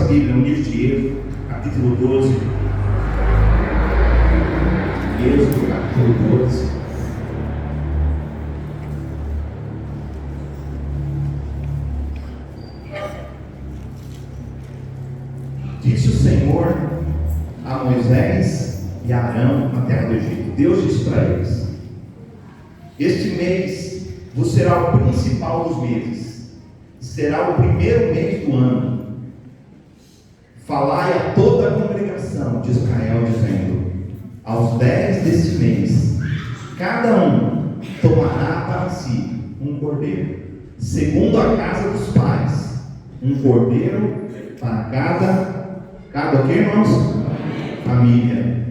Bíblia no livro de Êxodo, capítulo 12. Êxodo, capítulo 12. Disse o Senhor a Moisés e a Arão na terra do Egito. Deus disse para eles: este mês vos será o principal dos meses, será o primeiro mês do ano. Falai a toda a congregação de Israel, dizendo: aos 10 deste mês, cada um tomará para si um cordeiro, segundo a casa dos pais, um cordeiro para cada o que, irmãos? Família.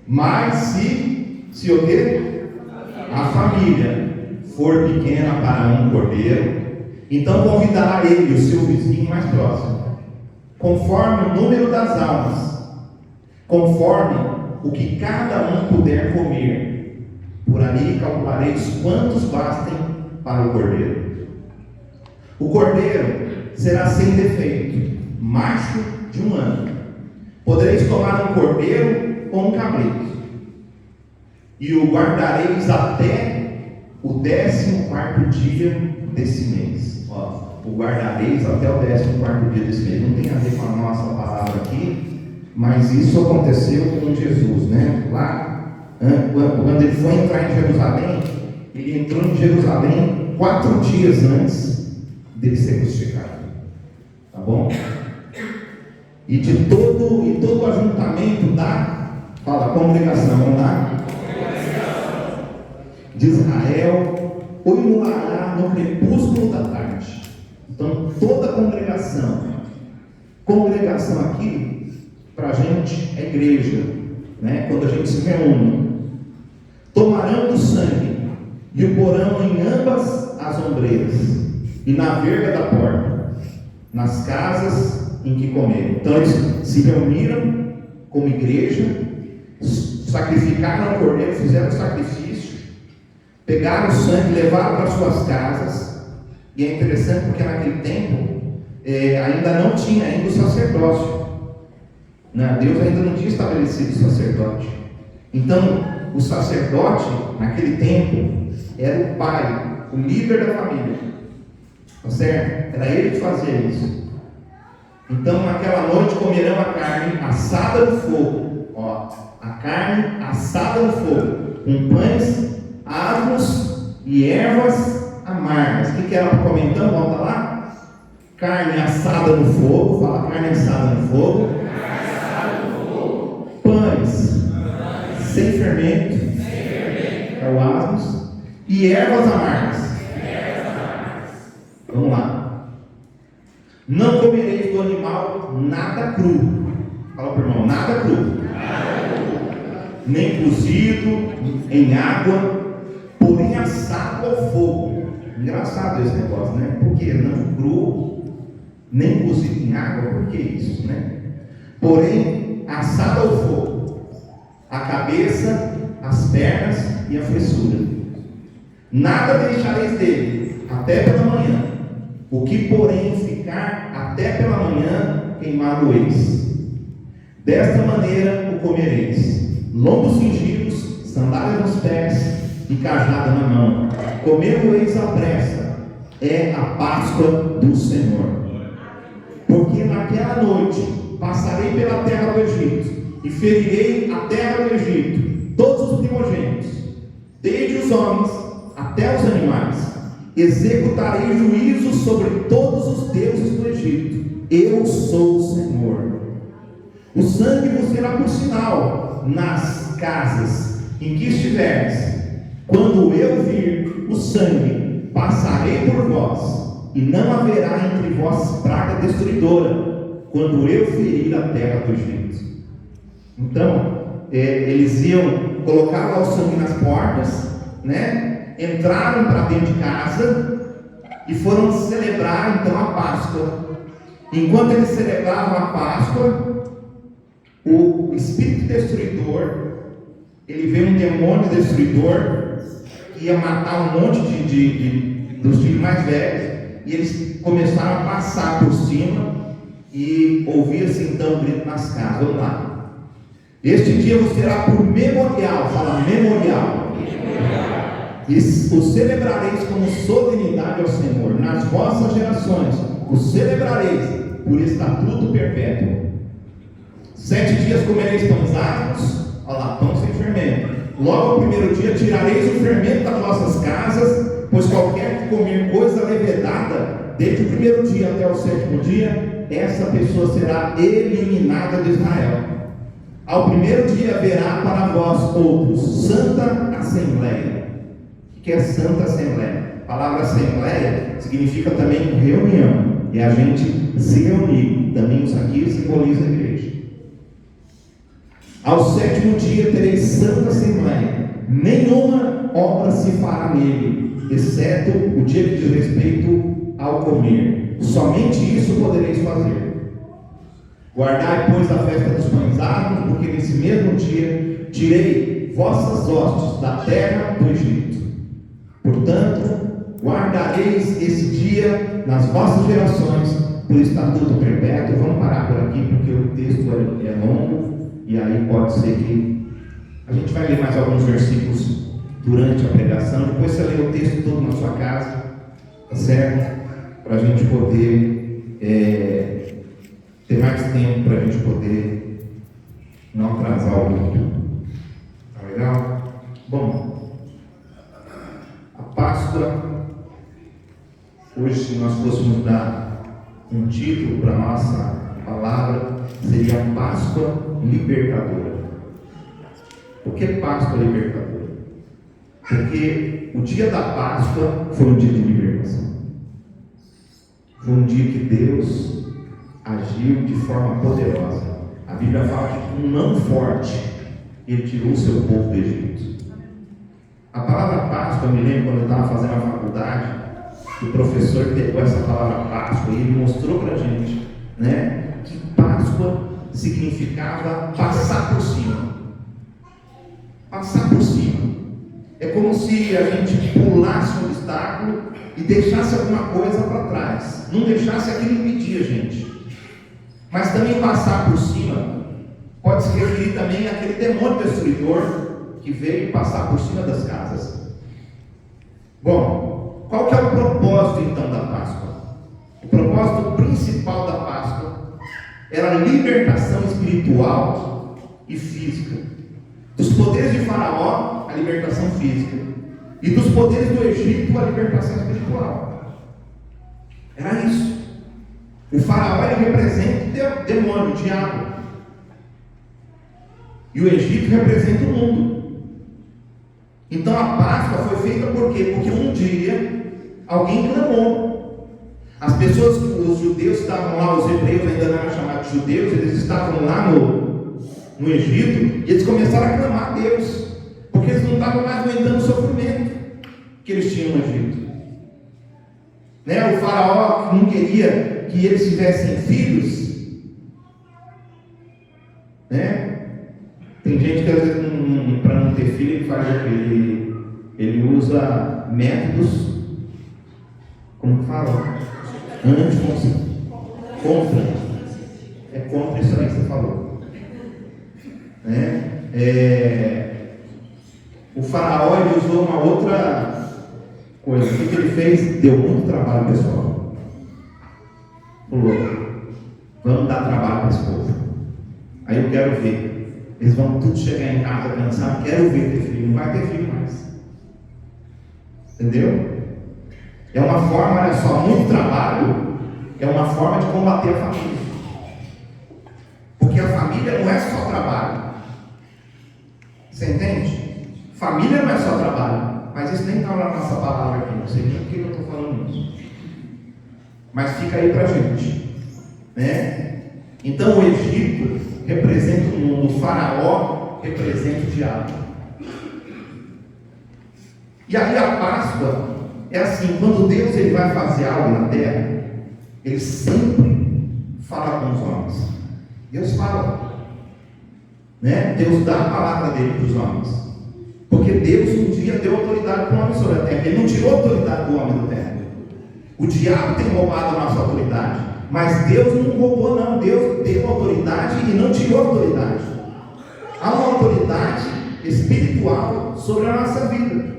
Mas se o que? A família for pequena para um cordeiro, então convidará ele o seu vizinho mais próximo, conforme o número das almas, conforme o que cada um puder comer. Por ali calculareis quantos bastem para o cordeiro. O cordeiro será sem defeito, macho de 1 ano. Podereis tomar um cordeiro ou um cabrito, e o guardareis até o 14º dia desse mês. O guardareis até o 14º dia desse mês. Não tem a ver com a nossa palavra aqui, mas isso aconteceu com Jesus, né? Lá, quando ele foi entrar em Jerusalém, ele entrou em Jerusalém 4 dias antes dele ser crucificado. Tá bom? E de todo o ajuntamento fala congregação, vamos lá? De Israel, o iluminará no crepúsculo da tarde. Então, toda a congregação aqui, para a gente, é igreja, né? Quando a gente se reúne, tomarão do sangue e o porão em ambas as ombreiras e na verga da porta, nas casas em que comeram. Então eles se reuniram como igreja, sacrificaram o cordeiro, fizeram o sacrifício, pegaram o sangue, levaram para suas casas. E é interessante porque naquele tempo ainda não tinha ainda o sacerdócio, né? Deus ainda não tinha estabelecido o sacerdote. Então o sacerdote naquele tempo era o pai, o líder da família, tá certo? Era ele que fazia isso. Então naquela noite comerão a carne assada no fogo, a carne assada no fogo, com pães, asmos e ervas amargas. O que era para comer então? Volta lá. Carne assada no fogo, fala carne assada no fogo. Pães sem fermento, é o asmos, e ervas amargas. Vamos lá. Não comereis do animal nada cru. Fala para o irmão, nada cru. Nem cozido em água, porém assado ao fogo. Engraçado esse negócio, né? Por que não cru, nem cozido em água? Por que isso, né? Porém assado ao fogo, a cabeça, as pernas e a fressura. Nada deixareis dele até pela manhã. O que porém ficar até pela manhã, queimá-lo-eis. Desta maneira o comereis: lombos cingidos, sandálias nos pés e cajada na mão. Comê-lo-eis à pressa, é a Páscoa do Senhor. Porque naquela noite passarei pela terra do Egito, e ferirei a terra do Egito, todos os primogênitos, desde os homens até os animais. Executarei juízo sobre todos os deuses do Egito. Eu sou o Senhor. O sangue vos será por sinal nas casas em que estiveres. Quando eu vir o sangue, passarei por vós, e não haverá entre vós praga destruidora, quando eu ferir a terra do Egito. Então, eles iam colocar lá o sangue nas portas, né? Entraram para dentro de casa e foram celebrar então a Páscoa. Enquanto eles celebravam a Páscoa, o espírito destruidor, ele veio um demônio destruidor que ia matar um monte dos filhos mais velhos, e eles começaram a passar por cima E ouvia-se então um grito nas casas. Vamos lá. Este dia vos será por memorial. Fala memorial. E o celebrareis como solenidade ao Senhor. Nas vossas gerações o celebrareis por estatuto perpétuo. 7 dias comereis pães asmos. Olha lá, pão sem fermento. Logo ao primeiro dia tirareis o fermento das vossas casas, pois qualquer que comer coisa levedada, desde o primeiro dia até o 7º dia, essa pessoa será eliminada de Israel. Ao primeiro dia haverá para vós outros santa assembleia. O que é santa assembleia? A palavra assembleia significa também reunião, e a gente se reunir. Também isso aqui simboliza a igreja. Ao 7º dia tereis santa assembleia, nenhuma obra se fará nele, exceto o dia que diz respeito ao comer. Somente isso podereis fazer. Guardai, pois, a festa dos pães asmos, porque nesse mesmo dia tirei vossas hostes da terra do Egito. Portanto, guardareis esse dia nas vossas gerações, por estatuto perpétuo. Vamos parar por aqui, porque o texto é longo. E aí pode ser que a gente vai ler mais alguns versículos durante a pregação. Depois você lê o texto todo na sua casa, tá certo? Para a gente poder ter mais tempo, para a gente poder não atrasar o culto. Tá legal? Bom, a Páscoa, hoje, se nós fôssemos dar um título para a nossa palavra, seria Páscoa libertadora. Por que Páscoa libertadora? Porque o dia da Páscoa foi um dia de libertação. Foi um dia que Deus agiu de forma poderosa. A Bíblia fala que com um mão forte Ele tirou o seu povo do Egito. A palavra Páscoa, eu me lembro quando eu estava fazendo a faculdade, o professor pegou essa palavra Páscoa e ele mostrou para a gente, né, que Páscoa significava passar por cima. Passar por cima. É como se a gente pulasse um obstáculo e deixasse alguma coisa para trás. Não deixasse aquilo impedir a gente. Mas também passar por cima pode se referir também àquele demônio destruidor que veio passar por cima das casas. Bom, qual que é o propósito então da Páscoa? O propósito principal da Páscoa era a libertação espiritual e física. Dos poderes de Faraó, a libertação física. E dos poderes do Egito, a libertação espiritual. Era isso. O Faraó, ele representa o demônio, o diabo. E o Egito representa o mundo. Então a Páscoa foi feita por quê? Porque um dia alguém clamou. As pessoas, os judeus que estavam lá, os hebreus ainda não eram chamados de judeus, eles estavam lá no Egito, e eles começaram a clamar a Deus, porque eles não estavam mais aguentando o sofrimento que eles tinham no Egito. Né? O Faraó não queria que eles tivessem filhos, né? Tem gente que às vezes para não ter filho ele faz ele usa métodos, como que fala? Contra. É contra isso aí que você falou. O Faraó, ele usou uma outra coisa. O que ele fez? Deu muito trabalho pessoal. Falou: vamos dar trabalho para a esposa. Aí eu quero ver. Eles vão tudo chegar em casa cansado. Quero ver ter filho. Não vai ter filho mais. Entendeu? É uma forma, olha só, muito trabalho. É uma forma de combater a família. Porque a família não é só trabalho. Você entende? Família não é só trabalho. Mas isso nem está na nossa palavra aqui. Não sei nem por que eu estou falando isso. Mas fica aí para a gente. Né? Então o Egito representa o mundo. O Faraó representa o diabo. E aí a Páscoa é assim: quando Deus ele vai fazer algo na terra, Ele sempre fala com os homens. Deus fala, né? Deus dá a palavra dele para os homens, porque Deus um dia deu autoridade para o homem sobre a terra. Ele não tirou a autoridade do homem da terra. O diabo tem roubado a nossa autoridade. Mas Deus não roubou, não. Deus deu autoridade e não tirou autoridade. Há uma autoridade espiritual sobre a nossa vida.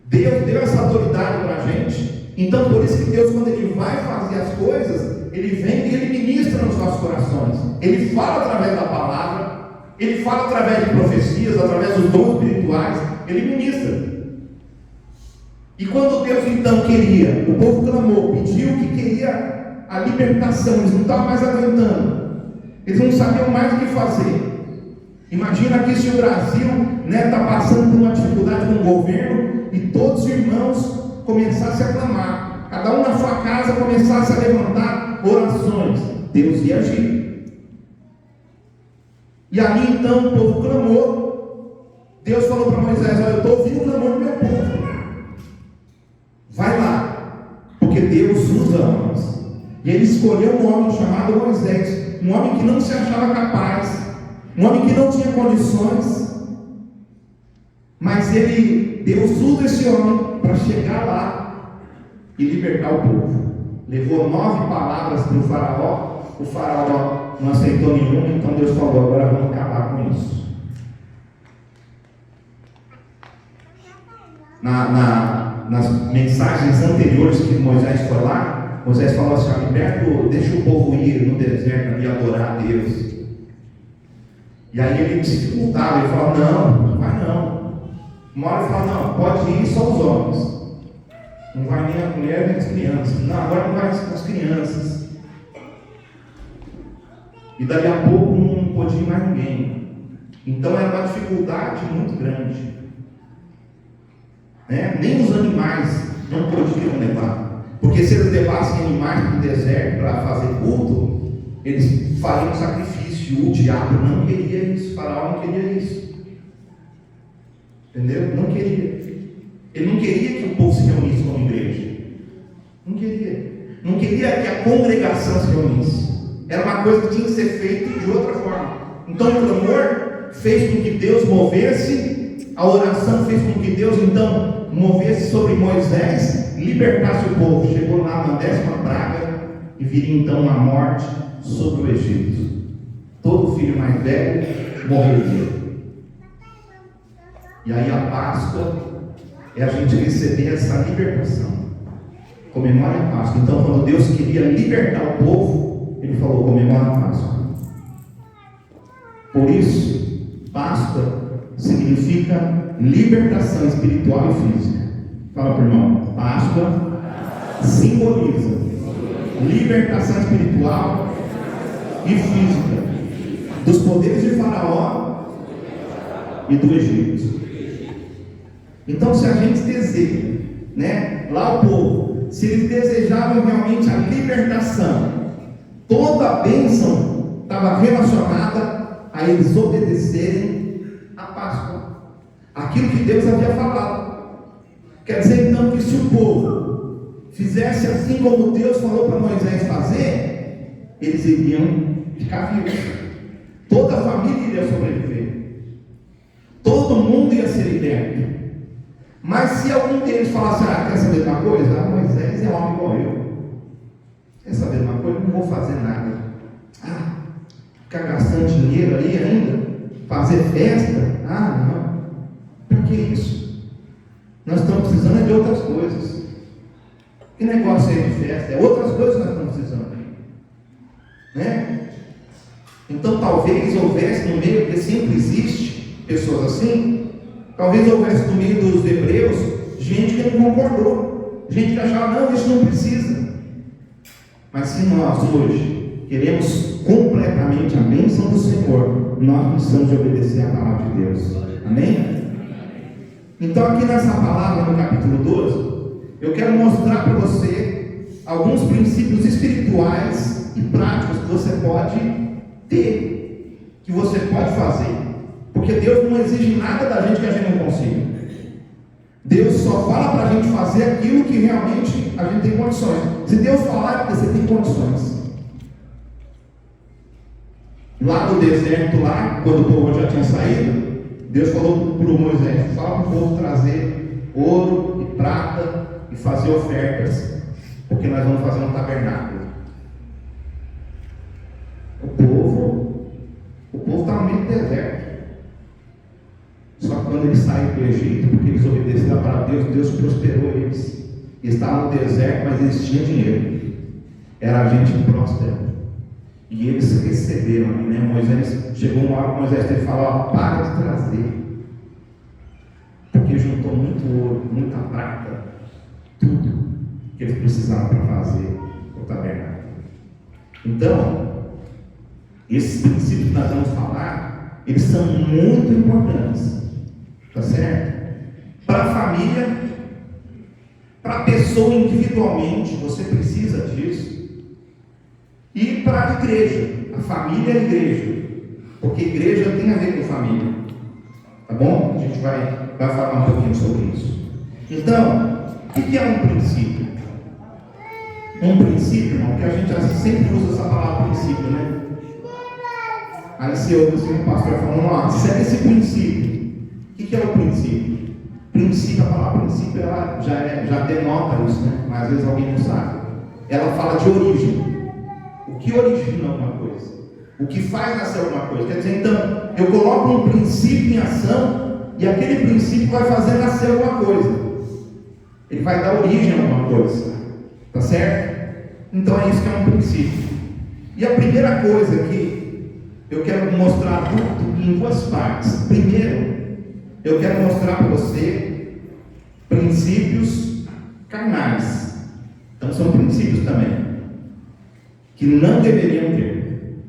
Deus deu essa autoridade para a gente. Então, por isso que Deus, quando Ele vai fazer as coisas, Ele vem e Ele ministra nos nossos corações. Ele fala através da palavra, Ele fala através de profecias, através dos dons espirituais, Ele ministra. E quando Deus então queria, o povo clamou, pediu que queria a libertação, eles não estavam mais aguentando, eles não sabiam mais o que fazer. Imagina aqui se o Brasil está passando por uma dificuldade com o governo e todos os irmãos começassem a clamar, cada um na sua casa começasse a levantar orações, Deus ia agir. E ali então o povo clamou, Deus falou para Moisés: olha, eu estou ouvindo o clamor do meu povo, vai lá, porque Deus usa homens. E Ele escolheu um homem chamado Moisés, um homem que não se achava capaz, um homem que não tinha condições, mas Deus usa esse homem para chegar lá e libertar o povo. Levou 9 palavras para o faraó não aceitou nenhuma, então Deus falou: agora vamos acabar com isso. Nas mensagens anteriores que Moisés foi lá, Moisés falou assim: deixa o povo ir no deserto e adorar a Deus. E aí ele dificultava, ele falava: não vai não. Uma hora ele falava: não, pode ir só os homens, não vai nem a mulher nem as crianças. Não, agora não vai as crianças. E dali a pouco não podia ir mais ninguém. Então era uma dificuldade muito grande. Nem os animais não podiam levar, porque se eles levassem animais para o deserto para fazer culto, eles fariam sacrifício. O diabo não queria isso, o faraó não queria isso, entendeu? Não queria. Ele não queria que o povo se reunisse como igreja, não queria que a congregação se reunisse. Era uma coisa que tinha que ser feita de outra forma. Então o clamor fez com que Deus movesse, a oração fez com que Deus então movesse sobre Moisés, libertasse o povo. Chegou lá na 10ª praga e viria então a morte sobre o Egito. Todo filho mais velho morreria. E aí a Páscoa é a gente receber essa libertação. Comemore a Páscoa. Então, quando Deus queria libertar o povo, Ele falou: comemore a Páscoa. Por isso, Páscoa significa libertação espiritual e física. Fala para o irmão: Páscoa simboliza libertação espiritual e física dos poderes de Faraó e do Egito. Então, se a gente deseja, lá o povo, se eles desejavam realmente a libertação, toda a bênção estava relacionada a eles obedecerem a Páscoa, aquilo que Deus havia falado. Quer dizer então que se o povo fizesse assim como Deus falou para Moisés fazer, eles iriam ficar vivos, toda a família iria sobreviver, todo mundo ia ser liberto. Mas se algum deles falasse: quer saber de uma coisa? Moisés é homem igual eu, quer saber de uma coisa? Não vou fazer nada. Ficar gastando dinheiro aí ainda, fazer festa? Não, para que isso? Nós estamos precisando de outras coisas. Que negócio aí de festa? É outras coisas que nós estamos precisando, Então talvez houvesse no meio, porque sempre existe pessoas assim, talvez houvesse no meio dos hebreus gente que não concordou, gente que achava: não, isso não precisa. Mas se nós hoje queremos completamente a bênção do Senhor, nós precisamos de obedecer a palavra de Deus. Amém? Então aqui nessa palavra, no capítulo 12, eu quero mostrar para você alguns princípios espirituais e práticos que você pode ter, que você pode fazer, porque Deus não exige nada da gente que a gente não consiga. Deus só fala para a gente fazer aquilo que realmente a gente tem condições. Se Deus falar, é porque você tem condições. Lá no deserto, quando o povo já tinha saído, Deus falou para o Moisés: fala para o povo trazer ouro e prata e fazer ofertas, porque nós vamos fazer um tabernáculo. estavam no meio do deserto. Só que quando eles saíram do Egito, porque eles obedeceram para Deus, Deus prosperou eles. Eles estavam no deserto, mas eles tinham dinheiro. Era gente próspera. E eles receberam ali, né? Moisés, chegou uma hora que Moisés teve que falar, ó, para de trazer. Porque juntou muito ouro, muita prata, tudo que eles precisavam para fazer o tabernáculo. Então, esses princípios que nós vamos falar, eles são muito importantes, tá certo? Para a família, para a pessoa individualmente, você precisa disso. E para a igreja, a família é a igreja, porque igreja tem a ver com família, tá bom? A gente vai falar um pouquinho sobre isso. Então, o que é um princípio? Um princípio, irmão, que a gente sempre usa essa palavra princípio, né? Aí você ouve assim, o pastor falando, ó, segue esse princípio. O que é o princípio? Princípio, a palavra princípio, ela já denota isso, né? Mas às vezes alguém não sabe. Ela fala de origem. O que origina alguma coisa? O que faz nascer alguma coisa? Quer dizer, então, eu coloco um princípio em ação e aquele princípio vai fazer nascer alguma coisa. Ele vai dar origem a alguma coisa. Tá certo? Então é isso que é um princípio. E a primeira coisa que eu quero mostrar em duas partes. Primeiro, eu quero mostrar para você princípios carnais. Então são princípios também que não deveriam ter,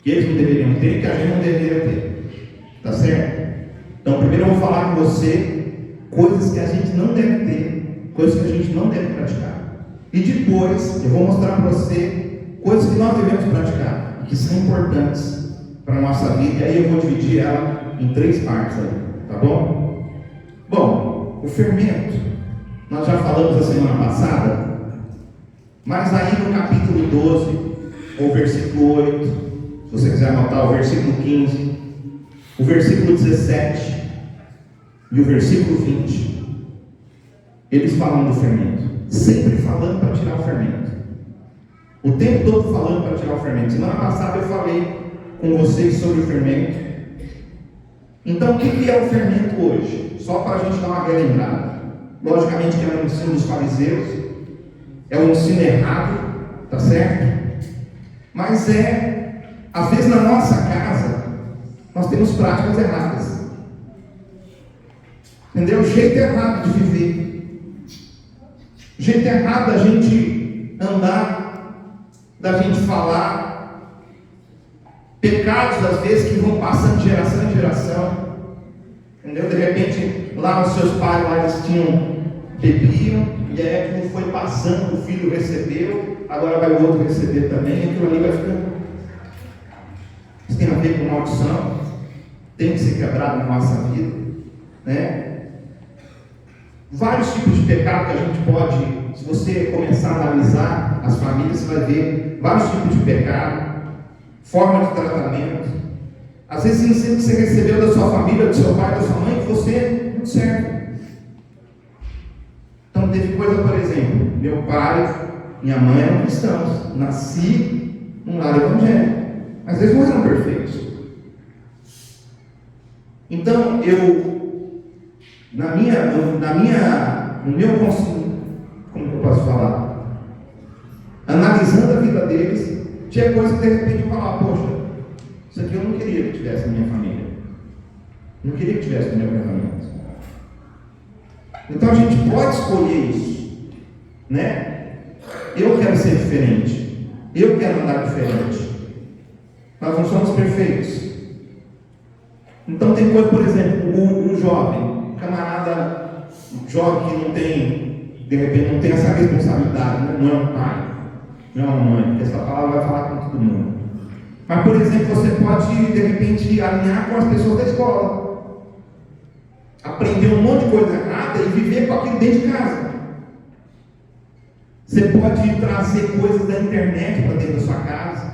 que eles não deveriam ter e que a gente não deveria ter, tá certo? Então primeiro eu vou falar com você coisas que a gente não deve ter, coisas que a gente não deve praticar, e depois eu vou mostrar para você coisas que nós devemos praticar e que são importantes para a nossa vida, e aí eu vou dividir ela em 3 partes aí, tá bom? Bom, o fermento nós já falamos a semana passada. Mas aí no capítulo 12, ou versículo 8, se você quiser anotar o versículo 15, o versículo 17 e o versículo 20, eles falam do fermento, sempre falando para tirar o fermento, o tempo todo falando para tirar o fermento. Semana passada eu falei com vocês sobre o fermento. Então o que é o fermento hoje? Só para a gente dar uma relembrada. Logicamente que é o ensino dos fariseus, é um ensino errado, tá certo? Mas às vezes na nossa casa, nós temos práticas erradas. Entendeu? O jeito errado de viver. O jeito errado da gente andar, da gente falar. Pecados, às vezes, que vão passando de geração em geração. Entendeu? De repente, lá os seus pais, lá eles bebiam. E aí aquilo foi passando, o filho recebeu, agora vai o outro receber também, e aquilo ali vai ficando. Isso tem a ver com maldição, tem que ser quebrado na nossa vida, né? Vários tipos de pecado que a gente pode, se você começar a analisar as famílias, você vai ver vários tipos de pecado, forma de tratamento. Às vezes ensino que você recebeu da sua família, do seu pai, da sua mãe, que você não serve. Então teve coisa, por exemplo, meu pai, minha mãe eram cristãos, nasci num lar evangélico, mas eles não eram perfeitos. Então no meu conselho, como que eu posso falar? Analisando a vida deles, tinha coisa que de repente eu falava, poxa, isso aqui eu não queria que tivesse na minha família, não queria que tivesse no meu casamento. Então a gente pode escolher isso, né? Eu quero ser diferente, eu quero andar diferente. Nós não somos perfeitos. Então tem coisa, por exemplo, um jovem, um camarada jovem que não tem, de repente não tem essa responsabilidade, né? Não é um pai, não é uma mãe, porque essa palavra vai falar com todo mundo. Mas, por exemplo, você pode, de repente, alinhar com as pessoas da escola. Aprender um monte de coisa errada e viver com aquilo dentro de casa. Você pode trazer coisas da internet para dentro da sua casa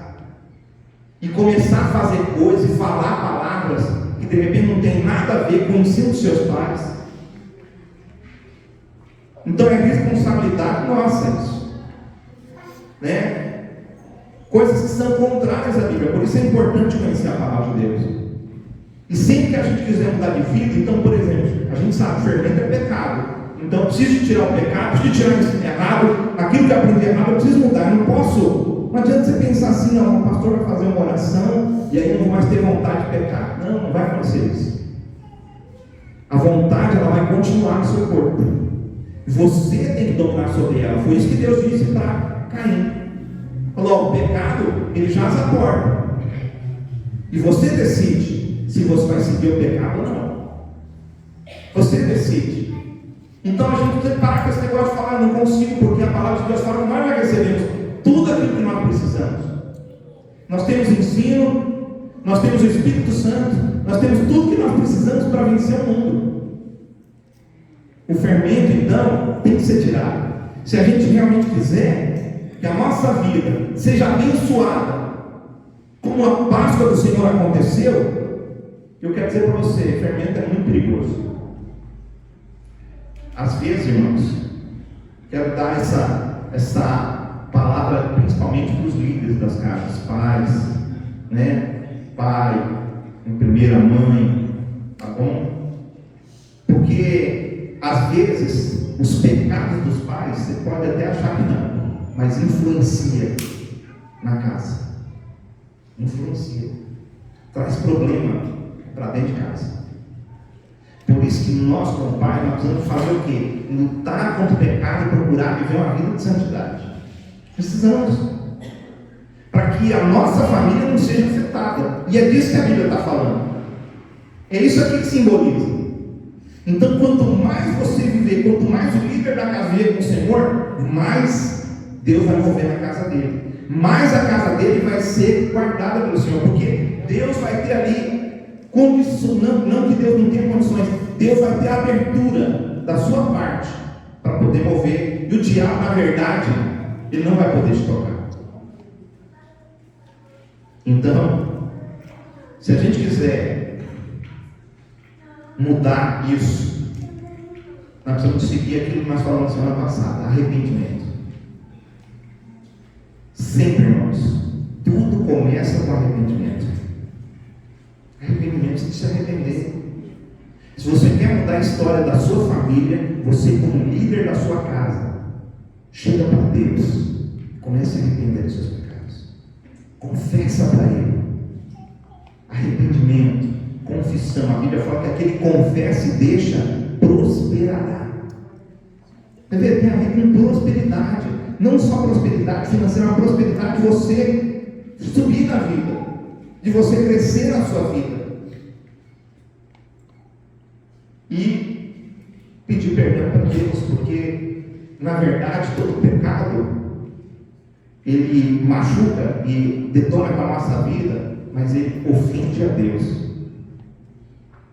e começar a fazer coisas e falar palavras que de repente não tem nada a ver com o ensino dos seus pais. Então é responsabilidade nossa isso, né? Coisas que são contrárias à Bíblia. Por isso é importante conhecer a palavra de Deus. E sempre que a gente quiser mudar de vida, então, por exemplo, a gente sabe que fermento é pecado. Então, eu preciso tirar o pecado, preciso tirar isso errado, aquilo que eu aprendi errado, eu preciso mudar. Eu não posso. Não adianta você pensar assim, não, o pastor vai fazer uma oração e aí eu não vou mais ter vontade de pecar. Não, não vai acontecer isso. A vontade, ela vai continuar no seu corpo. Você tem que dominar sobre ela. Foi isso que Deus disse para Caim. Falou, o pecado, ele jaz à porta. E você decide se você vai seguir o pecado ou não. Você decide. Então a gente tem que parar com esse negócio de falar, não consigo, porque a palavra de Deus fala que nós já recebemos tudo aquilo que nós precisamos. Nós temos ensino, nós temos o Espírito Santo, nós temos tudo que nós precisamos para vencer o mundo. O fermento, então, tem que ser tirado. Se a gente realmente quiser que a nossa vida seja abençoada, como a Páscoa do Senhor aconteceu, eu quero dizer para você, fermento é muito perigoso. Às vezes, irmãos, quero dar essa palavra principalmente para os líderes das casas, pais, né? Pai, em primeira mãe, tá bom? Porque às vezes os pecados dos pais você pode até achar que não, mas influencia na casa, influencia, traz problema para dentro de casa. Por isso que nós, como pai, nós precisamos fazer o quê? Lutar contra o pecado e procurar viver uma vida de santidade. Precisamos. Para que a nossa família não seja afetada. E é disso que a Bíblia está falando. É isso aqui que simboliza. Então, quanto mais você viver, quanto mais o líder da casa viver com o Senhor, mais Deus vai mover na casa dele. Mais a casa dele vai ser guardada pelo Senhor. Porque Deus vai ter ali condição, não que Deus não tenha condições, Deus vai ter a abertura da sua parte para poder mover, e o diabo, na verdade, ele não vai poder te tocar. Então, se a gente quiser mudar isso, nós precisamos seguir aquilo que nós falamos semana passada, arrependimento. Sempre, irmãos, tudo começa com arrependimento. Arrependimento, você precisa se arrepender. Se você quer mudar a história da sua família, você como líder da sua casa, chega para Deus, comece a arrepender dos seus pecados, confessa para Ele. Arrependimento, confissão. A Bíblia fala que aquele confessa e deixa, prosperará. Tem a ver com prosperidade, não só prosperidade financeira, mas prosperidade de você subir na vida, de você crescer na sua vida. E pedir perdão para Deus, porque na verdade todo pecado ele machuca e detona com a nossa vida, mas ele ofende a Deus,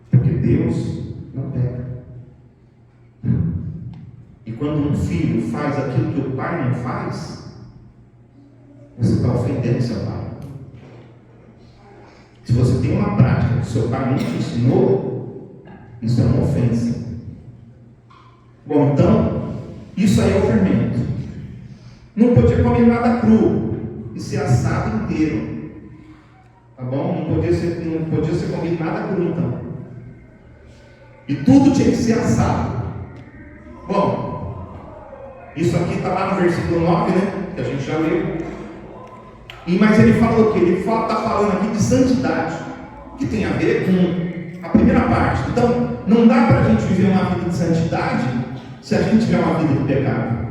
porque Deus não peca. E quando um filho faz aquilo que o pai não faz, você está ofendendo seu pai. Se você tem uma prática que seu pai não te ensinou, isso é uma ofensa. Bom, então, isso aí é o fermento. Não podia comer nada cru e ser assado inteiro. Tá bom? Não podia ser comido nada cru, então. E tudo tinha que ser assado. Bom, isso aqui está lá no versículo 9, né? Que a gente já leu. Mas ele fala o quê? Ele está falando aqui de santidade, que tem a ver com a primeira parte. Então, não dá para a gente viver uma vida de santidade se a gente tiver uma vida de pecado.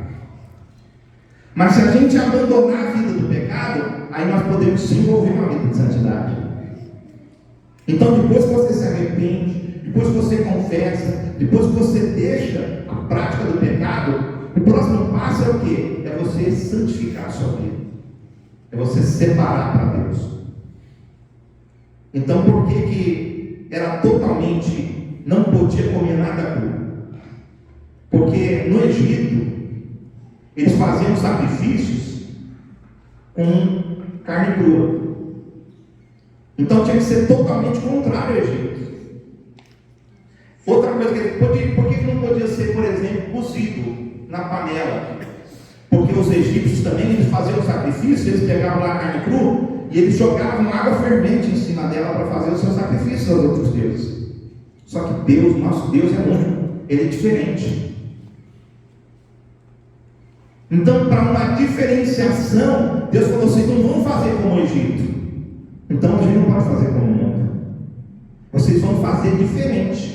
Mas se a gente abandonar a vida do pecado, aí nós podemos desenvolver uma vida de santidade. Então, depois que você se arrepende, depois que você confessa, depois que você deixa a prática do pecado, o próximo passo é o quê? É você santificar a sua vida. É você se separar para Deus. Então, por que era totalmente, não podia comer nada cru? Porque no Egito, eles faziam sacrifícios com carne crua. Então tinha que ser totalmente contrário ao Egito. Outra coisa que por que não podia ser, por exemplo, cozido na panela? Porque porque os egípcios também, eles faziam o sacrifício, eles pegavam lá a carne crua e eles jogavam água fervente em cima dela para fazer os seus sacrifícios aos outros deuses. Só que Deus, nosso Deus é único, Ele é diferente. Então, para uma diferenciação, Deus falou: vocês não vão fazer como o Egito. Então a gente não pode fazer como o mundo. Vocês vão fazer diferente.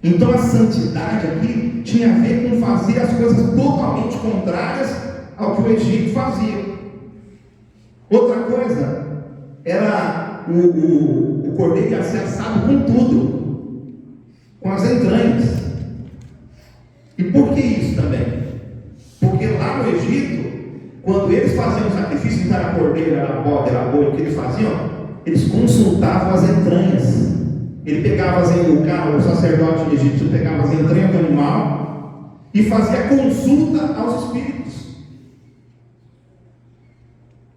Então a santidade aqui tinha a ver com fazer as coisas totalmente contrárias ao que o Egito fazia. Outra coisa era o cordeiro ia ser assado com tudo, com as entranhas. E por que isso também? Porque lá no Egito, quando eles faziam o sacrifício, não era cordeiro, era bode, era boi, o que eles faziam? Eles consultavam as entranhas. Ele pegava o sacerdote egípcio pegava as entranhas do animal e fazia consulta aos espíritos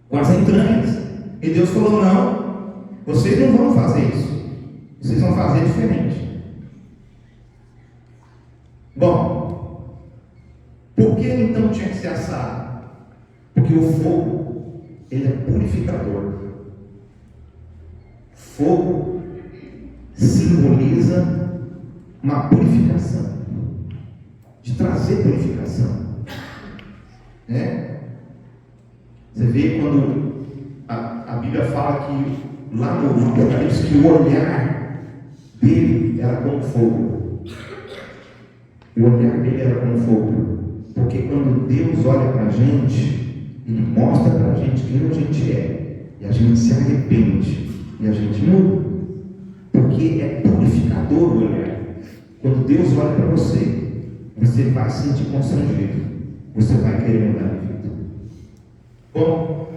com as entranhas. E Deus falou: não, vocês não vão fazer isso, vocês vão fazer diferente. Bom, por que então tinha que ser assado? Porque o fogo, ele é purificador. Fogo simboliza uma purificação, de trazer purificação, né? Você vê quando a Bíblia fala que lá no Apocalipse que o olhar dele era como fogo. O olhar dele era como fogo, porque quando Deus olha para a gente, Ele mostra para a gente quem a gente é, e a gente se arrepende e a gente muda. Porque é purificador o olhar. Quando Deus olha para você, você vai se sentir constrangido, você vai querer mudar de vida. Bom,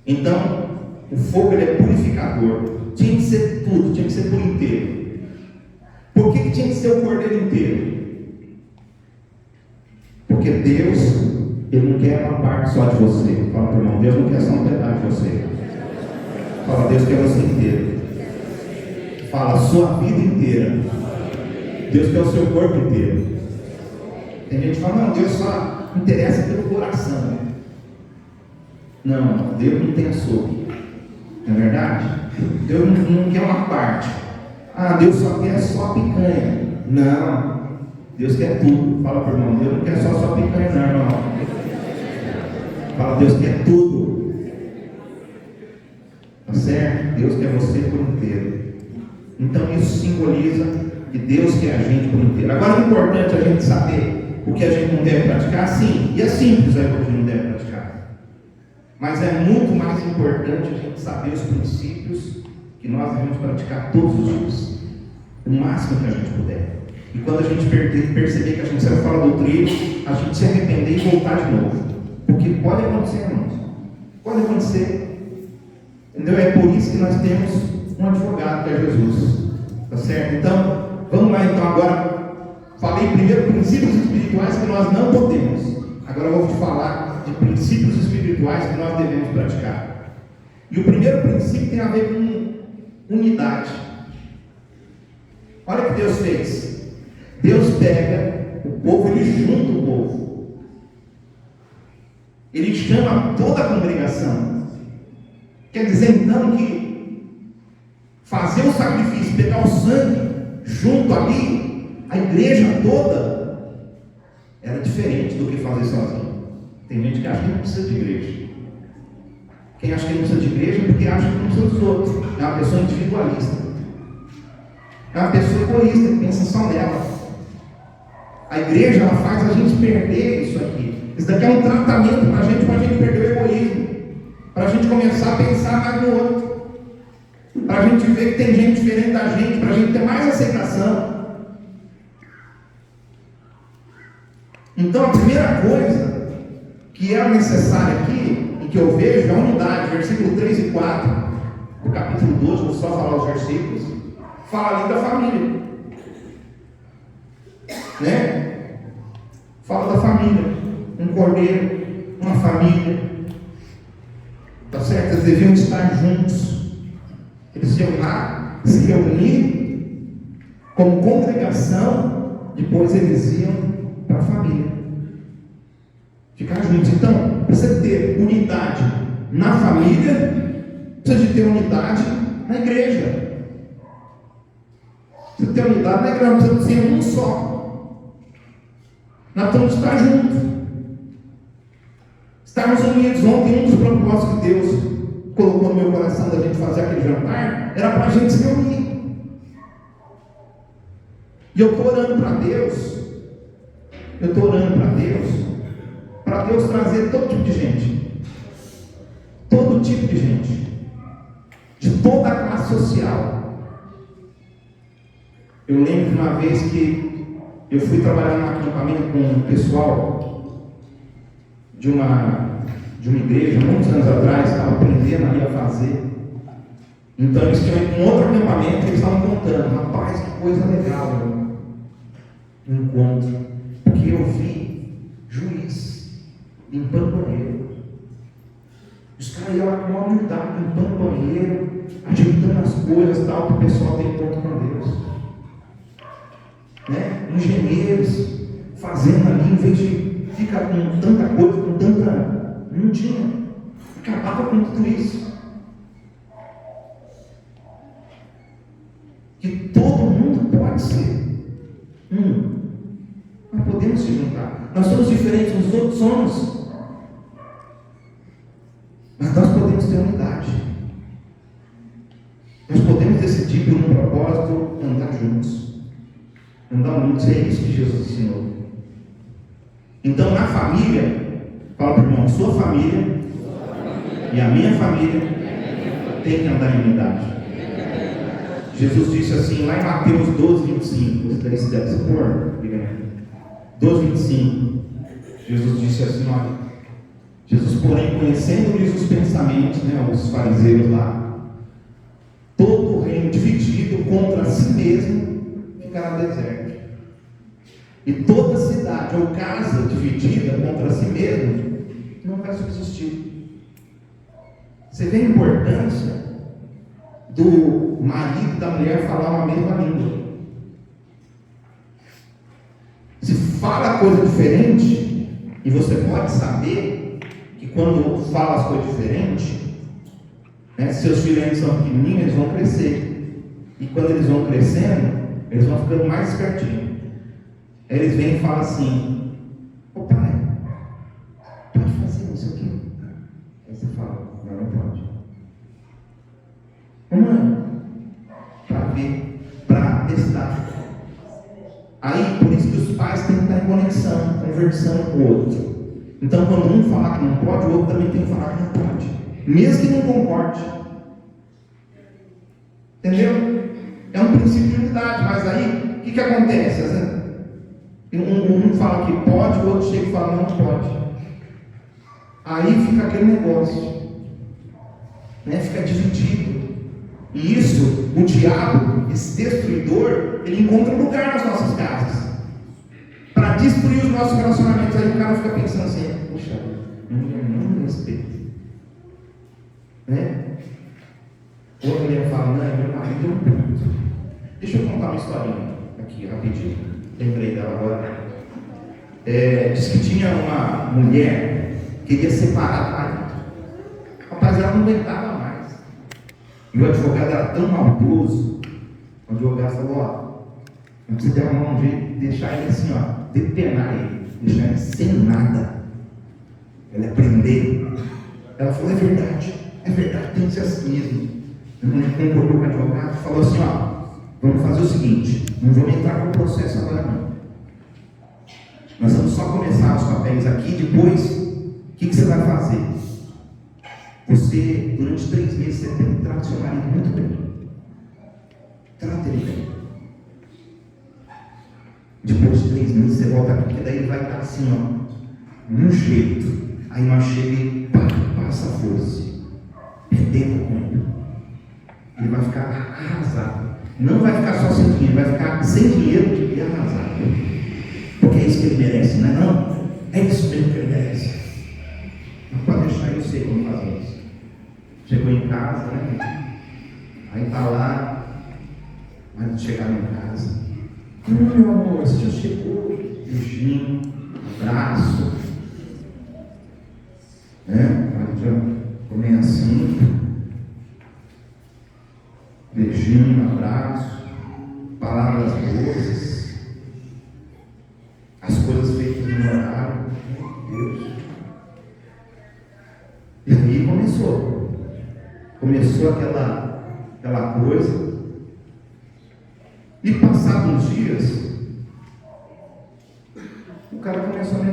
então o fogo, ele é purificador. Tinha que ser tudo, tinha que ser por inteiro. Por que tinha que ser o cordeiro inteiro? Porque Deus, Ele não quer uma parte só de você. Fala para o irmão: Deus não quer só um pedaço de você. Fala: Deus quer você inteiro. Fala: a sua vida inteira. Deus quer o seu corpo inteiro. Tem gente que fala: não, Deus só interessa pelo coração. Não, Deus não tem açougue. Não é verdade? Deus não quer uma parte. Ah, Deus só quer só a picanha. Não, Deus quer tudo. Fala para o irmão: Deus não quer só a sua picanha, não, irmão. Fala: Deus quer tudo. Tá certo? Deus quer você por inteiro. Então isso simboliza que Deus quer a gente por inteiro. Agora é importante a gente saber o que a gente não deve praticar. Sim, e é simples o que a gente não deve praticar. Mas é muito mais importante a gente saber os princípios que nós devemos praticar todos os dias, o máximo que a gente puder. E quando a gente perceber que a gente saiu fora do trilho, a gente se arrepender e voltar de novo. Porque pode acontecer, irmãos. Pode acontecer. Entendeu? É por isso que nós temos um advogado, que é Jesus. Tá certo? Então, vamos lá então. Agora, falei primeiro princípios espirituais que nós não podemos. Agora eu vou te falar de princípios espirituais que nós devemos praticar. E o primeiro princípio tem a ver com unidade. Olha o que Deus fez. Deus pega o povo, Ele junta o povo. Ele chama toda a congregação. Quer dizer então que fazer o sacrifício, pegar o sangue junto ali, a igreja toda, era diferente do que fazer sozinho. Tem gente que acha que não precisa de igreja. Quem acha que não precisa de igreja é porque acha que não precisa dos outros. É uma pessoa individualista. É uma pessoa egoísta que pensa só nela. A igreja, ela faz a gente perder isso aqui. Isso daqui é um tratamento para a gente perder o egoísmo, para a gente começar a pensar mais no outro, para a gente ver que tem gente diferente da gente, para a gente ter mais aceitação. Então a primeira coisa que é necessária aqui, e que eu vejo, é a unidade. Versículo 3 e 4 do capítulo 12, vou só falar os versículos, fala ali da família, né? Fala da família, um cordeiro, uma família, tá certo? Eles deviam estar juntos, eles iam lá se reunir como congregação, depois eles iam para a família. Ficar juntos. Então, precisa ter unidade na família, precisa de ter unidade na igreja. Precisa ter unidade na igreja, precisa ser um só. Nós temos que estar juntos. Estarmos unidos. Ontem, um dos propósitos que Deus colocou no meu coração da gente fazer aquele jantar era para a gente se reunir. E eu estou orando para Deus. Para Deus trazer todo tipo de gente. Todo tipo de gente. De toda a classe social. Eu lembro de uma vez que eu fui trabalhar num acampamento com um pessoal de uma igreja, muitos anos atrás, estava aprendendo ali a fazer. Então eles tinham um outro acampamento que eles estavam contando. Rapaz, que coisa legal, um encontro. Porque eu vi juiz limpando banheiro. Os caras iam lá com uma humildade, limpando banheiro, ajeitando as coisas tal, para o pessoal ter encontro com Deus. Né? Engenheiros fazendo ali, em vez de ficar com tanta coisa, com tanta. Não tinha. Acabava com tudo isso. Que todo mundo pode ser Nós podemos se juntar. Nós somos diferentes, os outros somos. Mas nós podemos ter unidade. Nós podemos decidir por um propósito andar juntos. Andar juntos, é isso que Jesus ensinou. Então, na família, fala para o irmão, sua família e a minha família tem que andar em unidade. Jesus disse assim, lá em Mateus 12, 25, você deve supor, 12, 25, Jesus disse assim, olha, Jesus, porém, conhecendo-lhes os pensamentos, os fariseus lá, todo o reino dividido contra si mesmo ficará deserto. E toda cidade ou casa dividida contra si mesmo não vai subsistir. Você vê a importância do marido e da mulher falar uma mesma língua. Se fala coisa diferente, e você pode saber que quando fala as coisas diferentes, seus filhos são pequenininhos, eles vão crescer. E quando eles vão crescendo, eles vão ficando mais espertinhos. Aí eles vêm e falam assim, ô pai, pode fazer não sei o quê. Aí você fala, não pode. Ô mãe, para ver, para testar. Aí, por isso que os pais têm que estar em conexão, conversando com o outro. Então, quando um falar que não pode, o outro também tem que falar que não pode. Mesmo que não concorde. Entendeu? É um princípio de unidade, mas aí, o que acontece? Um fala que pode, o outro chega e fala não pode. Aí fica aquele negócio, fica dividido. E isso, o diabo, esse destruidor, ele encontra um lugar nas nossas casas para destruir os nossos relacionamentos. Aí o cara fica pensando assim, puxa, não me respeito, Outra mulher fala, não, meu marido é um puto. Deixa eu contar uma historinha aqui rapidinho. Lembrei dela agora. Diz que tinha uma mulher que queria separar do marido. Rapaz, ela não aguentava mais. E o advogado era tão maldoso. O advogado falou, não precisa arrumar um jeito de deixar ele assim, depenar ele, deixar ele sem nada. Ele aprender. Ela falou, é verdade, tem que ser assim mesmo. A mulher concordou com o advogado e falou assim, vamos fazer o seguinte, não vamos entrar com o processo agora não. Nós vamos só começar os papéis aqui, depois, o que você vai fazer? Você, durante 3 meses, você tem que tratar seu marido muito bem. Trata ele bem. Depois de 3 meses, você volta aqui, porque daí ele vai estar assim, num jeito. Aí nós chega e passa a força. Perdendo com ele. Ele vai ficar arrasado. Não vai ficar só sem dinheiro, vai ficar sem dinheiro e arrasado. Porque é isso que ele merece, não é não? É isso mesmo que ele merece. Não pode deixar, eu sei como fazer isso. Chegou em casa, Aí está lá, mas chegaram em casa. Meu amor, você já chegou. beijinho, abraço, né? A gente comer assim, beijinho, abraço, palavras doces, as coisas feitas no horário, meu Deus. E aí começou aquela coisa, e passados uns dias, o cara começou a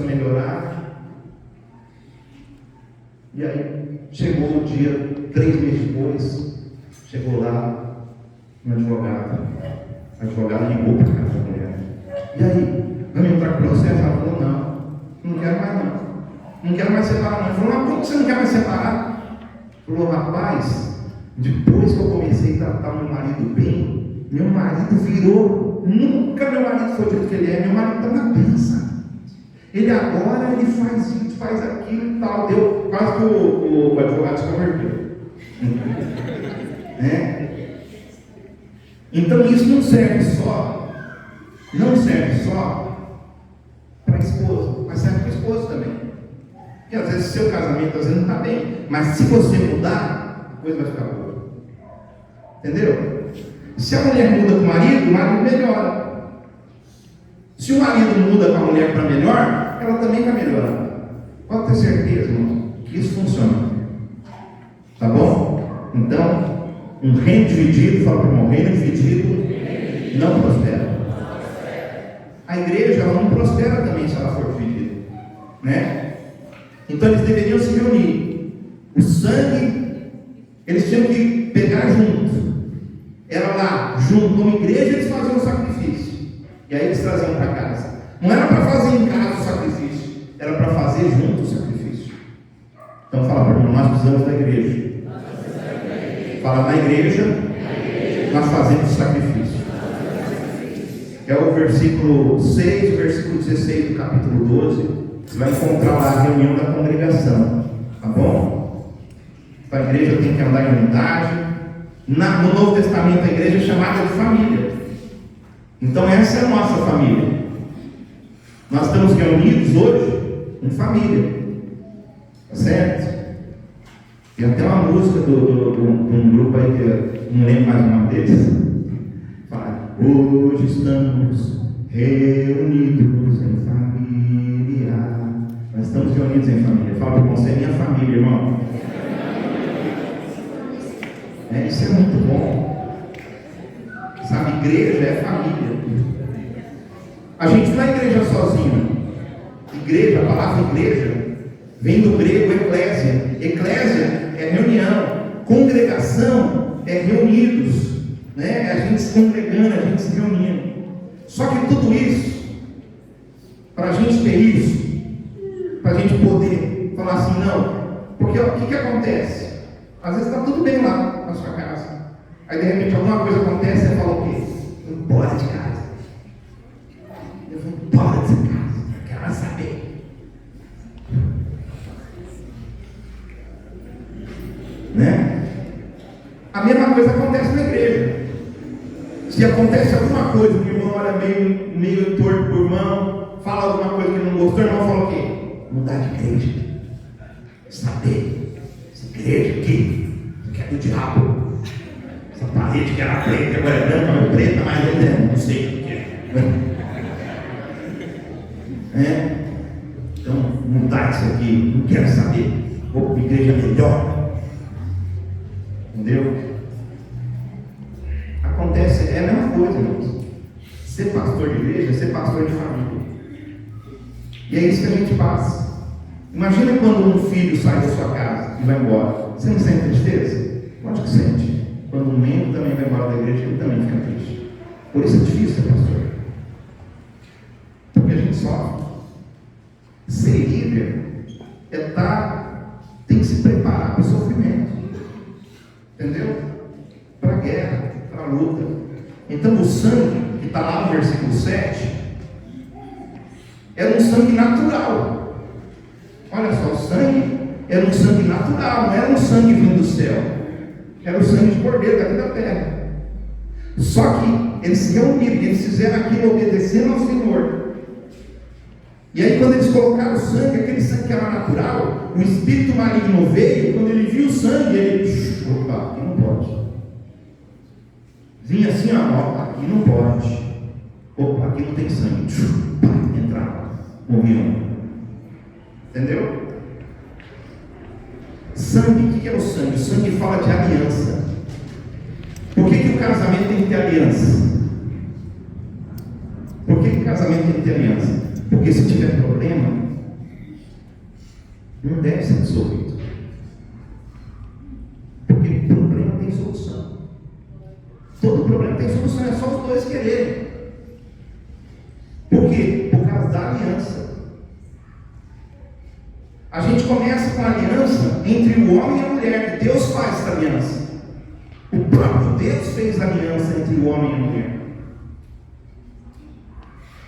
melhorar, e aí chegou o dia, 3 meses depois, chegou lá um advogado ligou para a casa da mulher, e aí, vamos entrar com o processo? Ela falou, não quero mais não quero mais separar não. Ele falou, mas como você não quer mais separar? Ele falou, rapaz, depois que eu comecei a tratar meu marido bem, meu marido virou, nunca meu marido foi do jeito que ele é, meu marido está na benção. Ele agora faz isso, faz aquilo e tal. Deu quase que o advogado se converteu. Então isso não serve só para a esposa, mas serve para o esposo também. Porque às vezes o seu casamento não está bem, mas se você mudar, a coisa vai ficar boa. Entendeu? Se a mulher muda com o marido melhora. Se o marido muda com a mulher para melhor, ela também vai melhorar. Pode ter certeza, irmão, que isso funciona. Tá bom? Então, um reino dividido, fala para o irmão, reino dividido não prospera. A igreja ela não prospera também se ela for dividida, né? Então eles deveriam se reunir. O sangue, eles tinham que pegar junto. Era lá, junto, como igreja, eles faziam o sacrifício. E aí eles traziam para casa. Não era para fazer em casa o sacrifício, era para fazer junto o sacrifício. Então fala para mim, nós precisamos da igreja. Fala, na igreja, nós fazemos o sacrifício. É o versículo 6, o versículo 16 do capítulo 12. Você vai encontrar lá a reunião da congregação. Tá bom? Então a igreja tem que andar em unidade. No Novo Testamento a igreja é chamada de família. Então essa é a nossa família. Nós estamos reunidos hoje em família. Tá certo? Tem até uma música de um grupo aí que eu não lembro mais o nome deles. Fala, hoje estamos reunidos em família. Nós estamos reunidos em família. Fala para você, é minha família, irmão. Isso é muito bom. Sabe, igreja é família. A gente não é igreja sozinho. Igreja, a palavra igreja vem do grego eclésia. Eclésia é reunião. Congregação é reunidos, né? A gente se congregando, a gente se reunindo. Só que tudo isso, para a gente ter isso, para a gente poder falar assim, não, porque o que acontece? Às vezes está tudo bem lá na sua casa, aí de repente alguma coisa acontece e você fala o quê? Eu vou embora de casa, não quero mais saber, né? A mesma coisa acontece na igreja. Se acontece alguma coisa, o irmão olha meio torto para o irmão, fala alguma coisa que ele não gostou, o irmão fala o quê? Mudar de igreja. Saber, essa igreja aqui, que é do diabo. Essa parede que era preta, agora é branca, mas preta, mas ainda não sei o que é. Então, mudar isso aqui, não quero saber. Vou para uma igreja melhor. Entendeu? Acontece, é a mesma coisa, irmãos. Ser pastor de igreja é ser pastor de família. E é isso que a gente passa. Imagina quando um filho sai da sua casa e vai embora. Você não sente tristeza? Lógico que sente. Quando um membro também vai embora da igreja, ele também fica triste. Por isso é difícil ser pastor. Porque a gente sofre. Ser líder tem que se preparar para o sofrimento. Entendeu? Para a guerra, para a luta. Então o sangue, que está lá no versículo 7, era um sangue natural. Olha só, o sangue era um sangue natural, não era um sangue vindo do céu. Era o sangue de cordeiro daqui da terra. Só que eles se reuniram, eles fizeram aquilo obedecendo ao Senhor. E aí quando eles colocaram o sangue, aquele sangue que era natural, o espírito maligno veio, quando ele viu o sangue, ele, opa, aqui não pode. Vinha assim, ó, aqui não pode. Opa, aqui não tem sangue. Entrava, morriam. Entendeu? Sangue, o que é o sangue? O sangue fala de aliança. Por que o casamento tem que ter aliança? Por que o casamento tem que ter aliança? Porque se tiver problema, não deve ser dissolvido. Porque problema tem solução. Todo problema tem solução, é só os dois quererem. Por quê? Por causa da aliança. A gente começa com a aliança entre o homem e a mulher, que Deus faz essa aliança. O próprio Deus fez a aliança entre o homem e a mulher.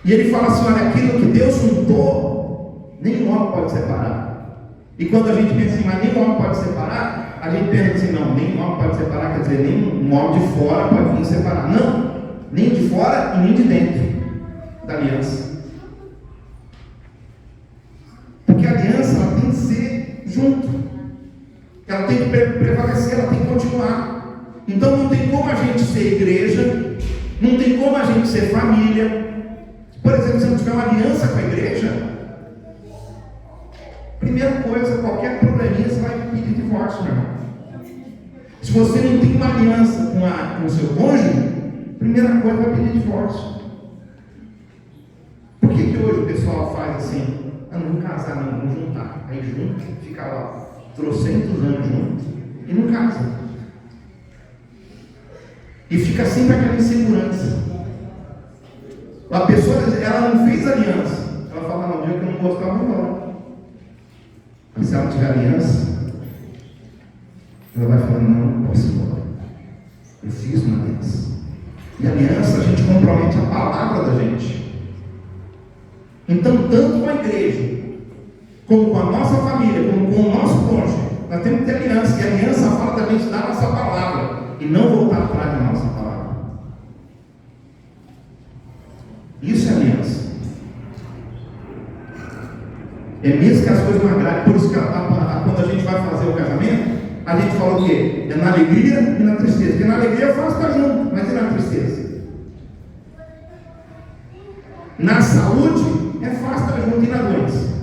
E ele fala assim, olha, aquilo que Deus juntou, nenhum homem pode separar. E quando a gente pensa assim, mas nenhum homem pode separar, a gente pensa assim, não, nenhum homem pode separar, quer dizer, nem um homem de fora pode vir separar. Não, nem de fora e nem de dentro da aliança. Porque a aliança, ela tem que ser junto. Ela tem que prevalecer, ela tem que continuar. Então não tem como a gente ser igreja, não tem como a gente ser família. Por exemplo, se não tiver uma aliança com a igreja, primeira coisa, qualquer probleminha você vai pedir divórcio, meu irmão. Se você não tem uma aliança com o seu cônjuge, primeira coisa vai pedir divórcio. Por que hoje o pessoal faz assim? Ah, não vamos casar, não, vamos juntar. Aí junto, fica lá, trocentos anos junto e não casa. E fica sempre aquela insegurança. A pessoa, ela não fez aliança. Ela fala, não, dia que eu não gostava, não. Mas se ela não tiver aliança, ela vai falar, não posso ir embora. Eu fiz uma aliança. E aliança, a gente compromete a palavra da gente. Então, tanto com a igreja, como com a nossa família, como com o nosso cônjuge, nós temos que ter aliança. E a aliança fala da gente dar a nossa palavra e não voltar atrás da nossa palavra. Isso é aliança. É mesmo que as coisas não agradem. Por isso que quando a gente vai fazer o casamento, a gente fala o quê? É na alegria e na tristeza. Porque na alegria é fácil estar junto, mas e na tristeza? Na saúde é fácil estar junto e na doença.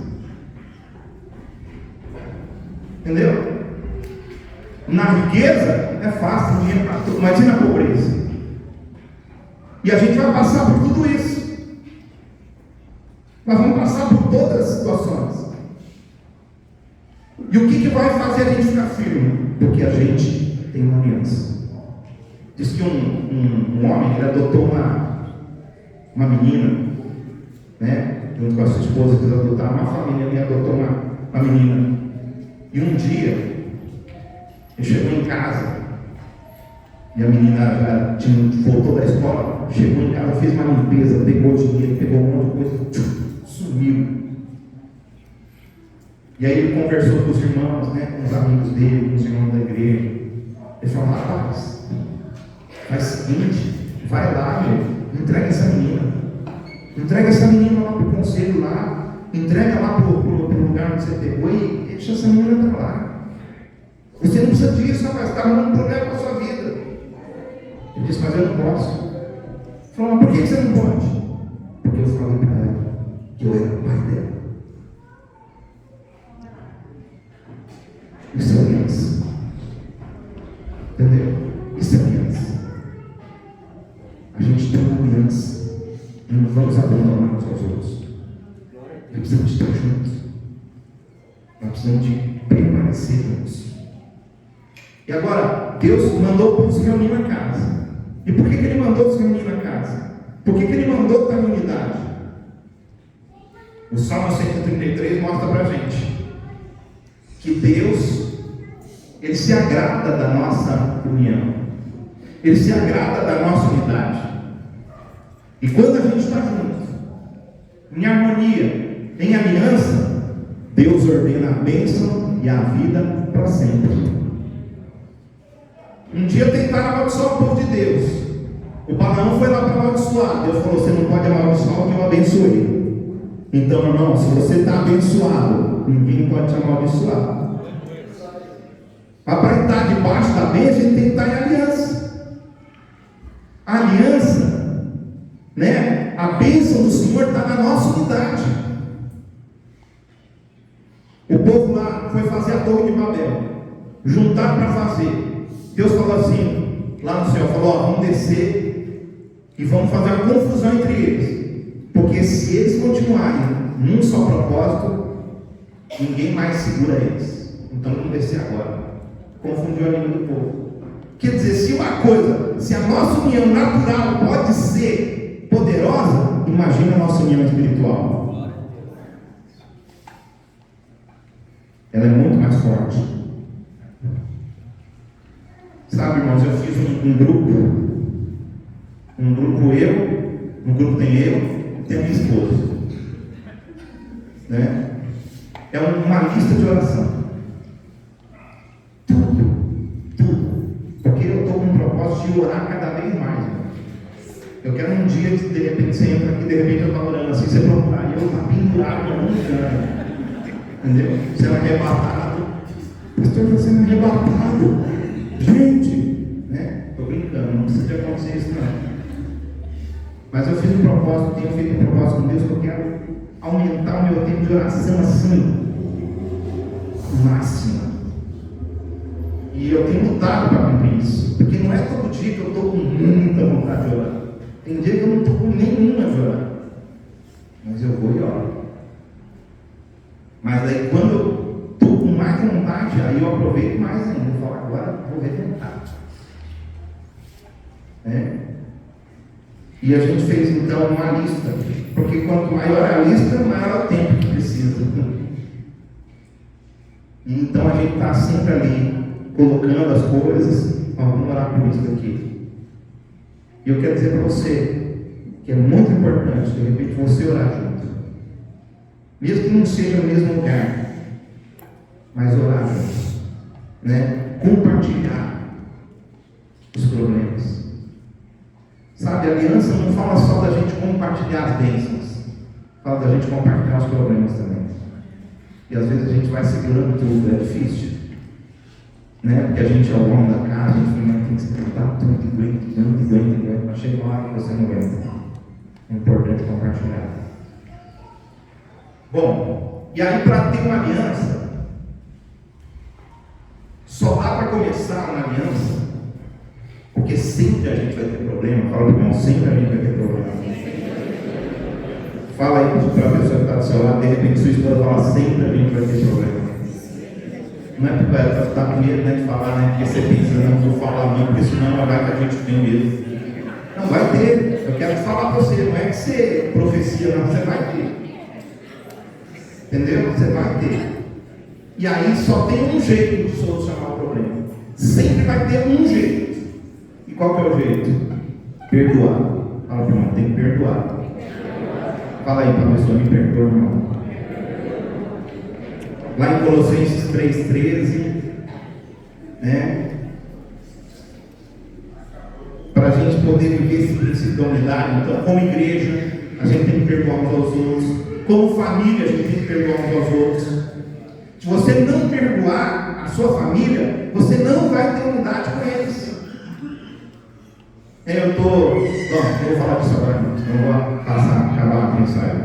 Entendeu? Na riqueza é fácil, dinheiro para tudo, mas e na pobreza? E a gente vai passar por tudo isso. Nós vamos passar por todas as situações. E o que vai fazer a gente ficar firme? Porque a gente tem uma aliança. Diz que um homem, ele adotou uma menina, né? Junto com a sua esposa, eles adotaram uma família, ele adotou uma menina. E um dia, ele chegou em casa, e a menina já voltou da escola, chegou em casa, fez uma limpeza, pegou dinheiro, pegou um monte de coisa, sumiu. E aí ele conversou com os irmãos, né, com os amigos dele, com os irmãos da igreja. Ele falou, rapaz, faz o seguinte, vai lá, meu, entrega essa menina. Entrega essa menina lá para o conselho lá, entrega lá para o lugar onde você pegou e deixa essa menina para lá. Você não precisa disso, rapaz, está dando um problema com a sua vida. Ele disse, mas eu não posso. Ele falou, mas por que você não pode? Porque eu falei para ela que eu era o pai dela. Isso é aliança. Entendeu? Isso é aliança. A gente tem uma aliança. E não vamos abandonar uns aos outros. Nós precisamos estar juntos. Nós precisamos de permanecer juntos. E agora, Deus mandou o povo se reunir na casa. E por que Ele mandou se reunir na casa? Por que Ele mandou estar em unidade? O Salmo 133 mostra para a gente que Deus, Ele se agrada da nossa união. Ele se agrada da nossa unidade. E quando a gente está junto, em harmonia, em aliança, Deus ordena a bênção e a vida para sempre. Um dia tentaram amaldiçoar o povo de Deus. O Balaão Abraão foi lá para amaldiçoar. Deus falou: você não pode amaldiçoar o que eu abençoei. Então, irmão, se você está abençoado, ninguém pode te amaldiçoar. Para estar debaixo da bênção, a gente tem que estar em aliança. A aliança, né? A bênção do Senhor está na nossa unidade. O povo lá foi fazer a Torre de Babel, juntar para fazer. Deus falou assim, lá no céu, falou: ó, vamos descer e vamos fazer uma confusão entre eles, porque se eles continuarem num só propósito, ninguém mais segura eles. Então vamos descer agora. Confundiu a língua do povo. Quer dizer, se a nossa união natural pode ser poderosa, imagina a nossa união espiritual. Ela é muito mais forte. Sabe, irmãos, eu fiz um grupo eu, no grupo tem eu e tem a minha esposa, né? É uma lista de oração. Tudo, porque eu estou com um propósito de orar cada vez mais, irmão. Eu quero um dia que de repente você entra aqui, de repente eu estou orando assim, você procurar, e eu estou pendurado em algum lugar. Entendeu? Sendo arrebatado. Pastor, está sendo arrebatado. Gente, né? Estou brincando, não precisa de acontecer isso não. Mas eu fiz um propósito, tenho feito um propósito com Deus, que eu quero aumentar o meu tempo de oração assim, máxima. E eu tenho lutado para cumprir isso. Porque não é todo dia que eu estou com muita vontade de orar. Tem dia que eu não estou com nenhuma de orar. Mas eu vou e oro. Mas aí quando eu estou com mais vontade, aí eu aproveito mais ainda. Eu falo: agora vou retentar. E a gente fez então uma lista. Porque quanto maior a lista, maior é o tempo que precisa. Então a gente está sempre ali, colocando as coisas. Vamos orar por isso aqui. E eu quero dizer para você que é muito importante, de repente, você orar junto. Mesmo que não seja no mesmo lugar, mas orar juntos, né? Compartilhar os problemas. Sabe, a aliança não fala só da gente compartilhar as bênçãos, fala da gente compartilhar os problemas também. E às vezes a gente vai segurando tudo, é difícil, né? Porque a gente, ao longo da casa, a gente tem que segurtar tudo, aguenta, mas chega uma hora que você não aguenta. É importante compartilhar. Bom, e aí para ter uma aliança, só dá para começar uma aliança, porque sempre a gente vai ter problema. Fala, irmão, sempre a gente vai ter problema. Fala aí para a pessoa que está do seu lado, de repente sua esposa fala: sempre a gente vai ter problema. Não é porque ela está com medo, né, de falar, né? Porque você pensa: não vou falar não, porque senão vai que a gente tem medo. Não, vai ter. Eu quero falar para você, não é que você profecia, não, você vai ter. Entendeu? Você vai ter. E aí só tem um jeito de solucionar o problema. Sempre vai ter um jeito. E qual que é o jeito? Perdoar. Fala, irmão, tem que perdoar. Fala aí para a pessoa: me perdoa, irmão. Lá em Colossenses 3,13, né? Para a gente poder viver esse princípio da unidade. Então, como igreja, a gente tem que perdoar uns aos outros. Como família, a gente tem que perdoar uns aos outros. Se você não perdoar a sua família, você não vai ter unidade com eles. Eu vou falar disso agora, não vou acabar a mensagem.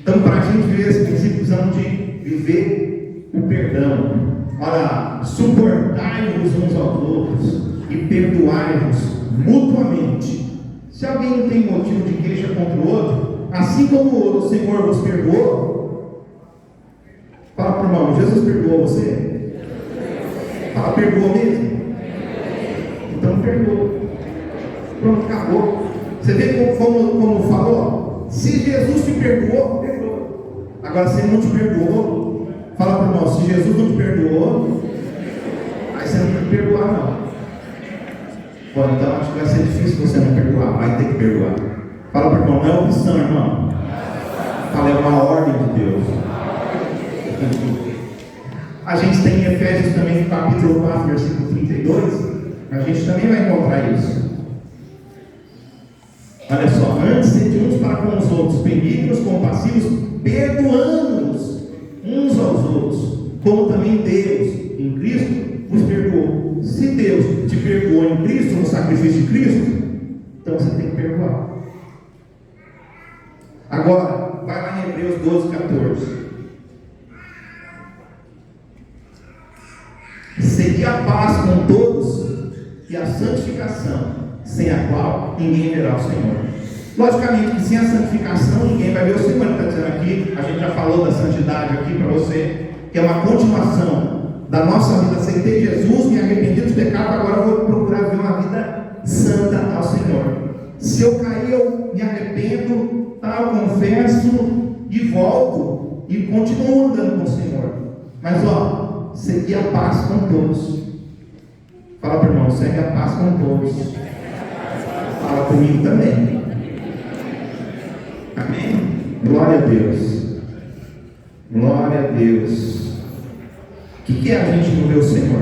Então, para a gente viver esse princípio, precisamos de viver o perdão. Olha, suportai-vos uns aos outros e perdoai-vos mutuamente. Se alguém não tem motivo de queixa contra o outro, assim como o Senhor vos perdoou, fala para o irmão: Jesus perdoou você? Fala: perdoou mesmo? Então perdoou. Pronto, acabou. Você vê como falou? Se Jesus te perdoou, perdoou. Agora, se ele não te perdoou, fala para o irmão: se Jesus não te perdoou, aí você não tem que perdoar não. Bom, então acho que vai ser difícil você não perdoar, vai ter que perdoar. Fala para o irmão: não é opção, irmão. Fala: é uma ordem de Deus. A gente tem em Efésios também, no capítulo 4, versículo 32, a gente também vai encontrar isso. Olha só, antes sede uns para com os outros, benignos, compassivos, perdoando-nos uns aos outros, como também Deus, em Cristo, vos perdoou. Se Deus te perdoou em Cristo, no sacrifício de Cristo, então você tem que perdoar. Agora, vai lá em Hebreus 12, 14. Segui a paz com todos e a santificação, sem a qual ninguém verá o Senhor. Logicamente que sem a santificação ninguém vai ver o Senhor. Ele está dizendo aqui, a gente já falou da santidade aqui para você, que é uma continuação da nossa vida. Aceitei Jesus, me arrependi dos pecados, agora eu vou procurar ver uma vida santa ao Senhor. Se eu cair, eu me arrependo, eu confesso e volto e continuo andando com o Senhor. Mas segui a paz com todos. Fala para o irmão, segue a paz com todos. Fala comigo também. Amém? Glória a Deus. Glória a Deus. O que é a gente não ver o Senhor?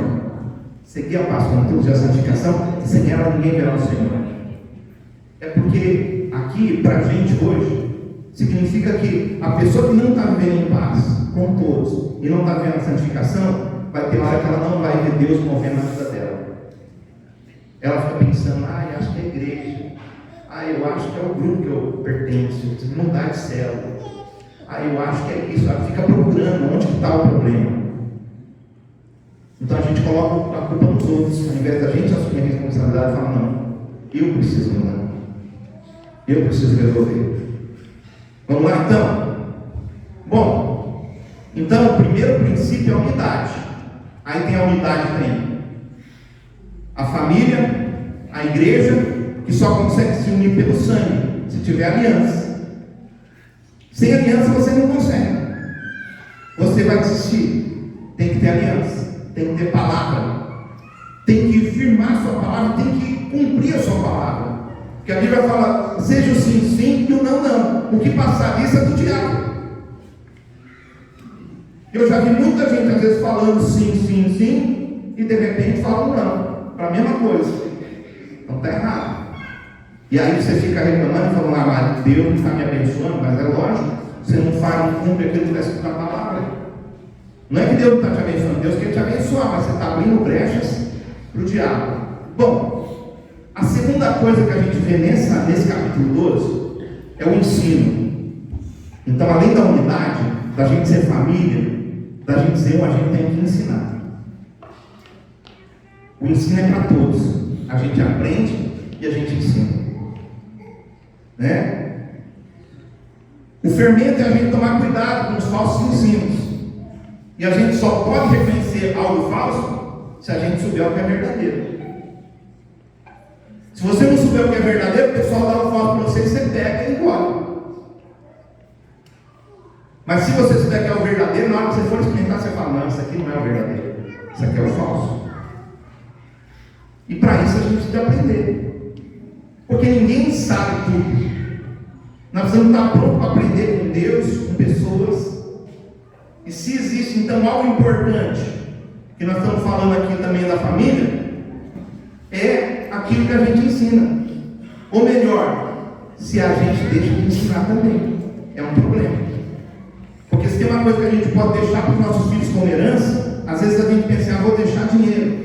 Seguir a paz com todos e a santificação, sem ela ninguém verá o Senhor. É porque aqui, para a gente hoje, significa que a pessoa que não está vivendo em paz com todos e não está vendo a santificação, vai ter hora que ela não vai ver Deus movendo a vida dela. Ela fica pensando, acho que é a igreja, eu acho que é o grupo que eu pertenço, preciso mudar de célula, eu acho que é isso. Ela fica procurando onde está o problema. Então a gente coloca a culpa nos outros, ao invés da gente assumir a responsabilidade e falar, não, eu preciso mudar, eu preciso resolver. Vamos lá então? Bom, então o primeiro princípio é a unidade. Aí tem a unidade, tem a família, a igreja, que só consegue se unir pelo sangue, se tiver aliança. Sem aliança você não consegue. Você vai desistir. Tem que ter aliança, tem que ter palavra, tem que firmar a sua palavra, tem que cumprir a sua palavra. Porque a Bíblia fala, seja o sim, sim e o não, não. O que passar disso é do diabo. Eu já vi muita gente às vezes falando sim, sim, sim, e de repente fala não, para a mesma coisa. Então está errado. E aí você fica reclamando e falando, mas Deus não está me abençoando, mas é lógico, você não faz, não cumpre aquilo que está escrito na palavra. Não é que Deus não está te abençoando, Deus quer te abençoar, mas você está abrindo brechas para o diabo. Bom, a segunda coisa que a gente vê nesse capítulo 12 é o ensino. Então, além da unidade, da gente ser família, da gente ser a gente tem que ensinar. O ensino é para todos. A gente aprende e a gente ensina. Né? O fermento é a gente tomar cuidado com os falsos ensinos. E a gente só pode reconhecer algo falso se a gente souber o que é verdadeiro. Se você não souber o que é verdadeiro, o pessoal dá um falso para você e você pega e engole. Mas se você souber que é o verdadeiro, na hora que você for experimentar, você fala, não, isso aqui não é o verdadeiro, isso aqui é o falso. E para isso a gente precisa aprender. Porque ninguém sabe tudo. Nós precisamos estar prontos para aprender com Deus, com pessoas. E se existe então algo importante, que nós estamos falando aqui também da família, é aquilo que a gente ensina. Ou melhor, se a gente deixa de ensinar também, é um problema. Porque se tem uma coisa que a gente pode deixar para os nossos filhos como herança, às vezes a gente pensa, vou deixar dinheiro,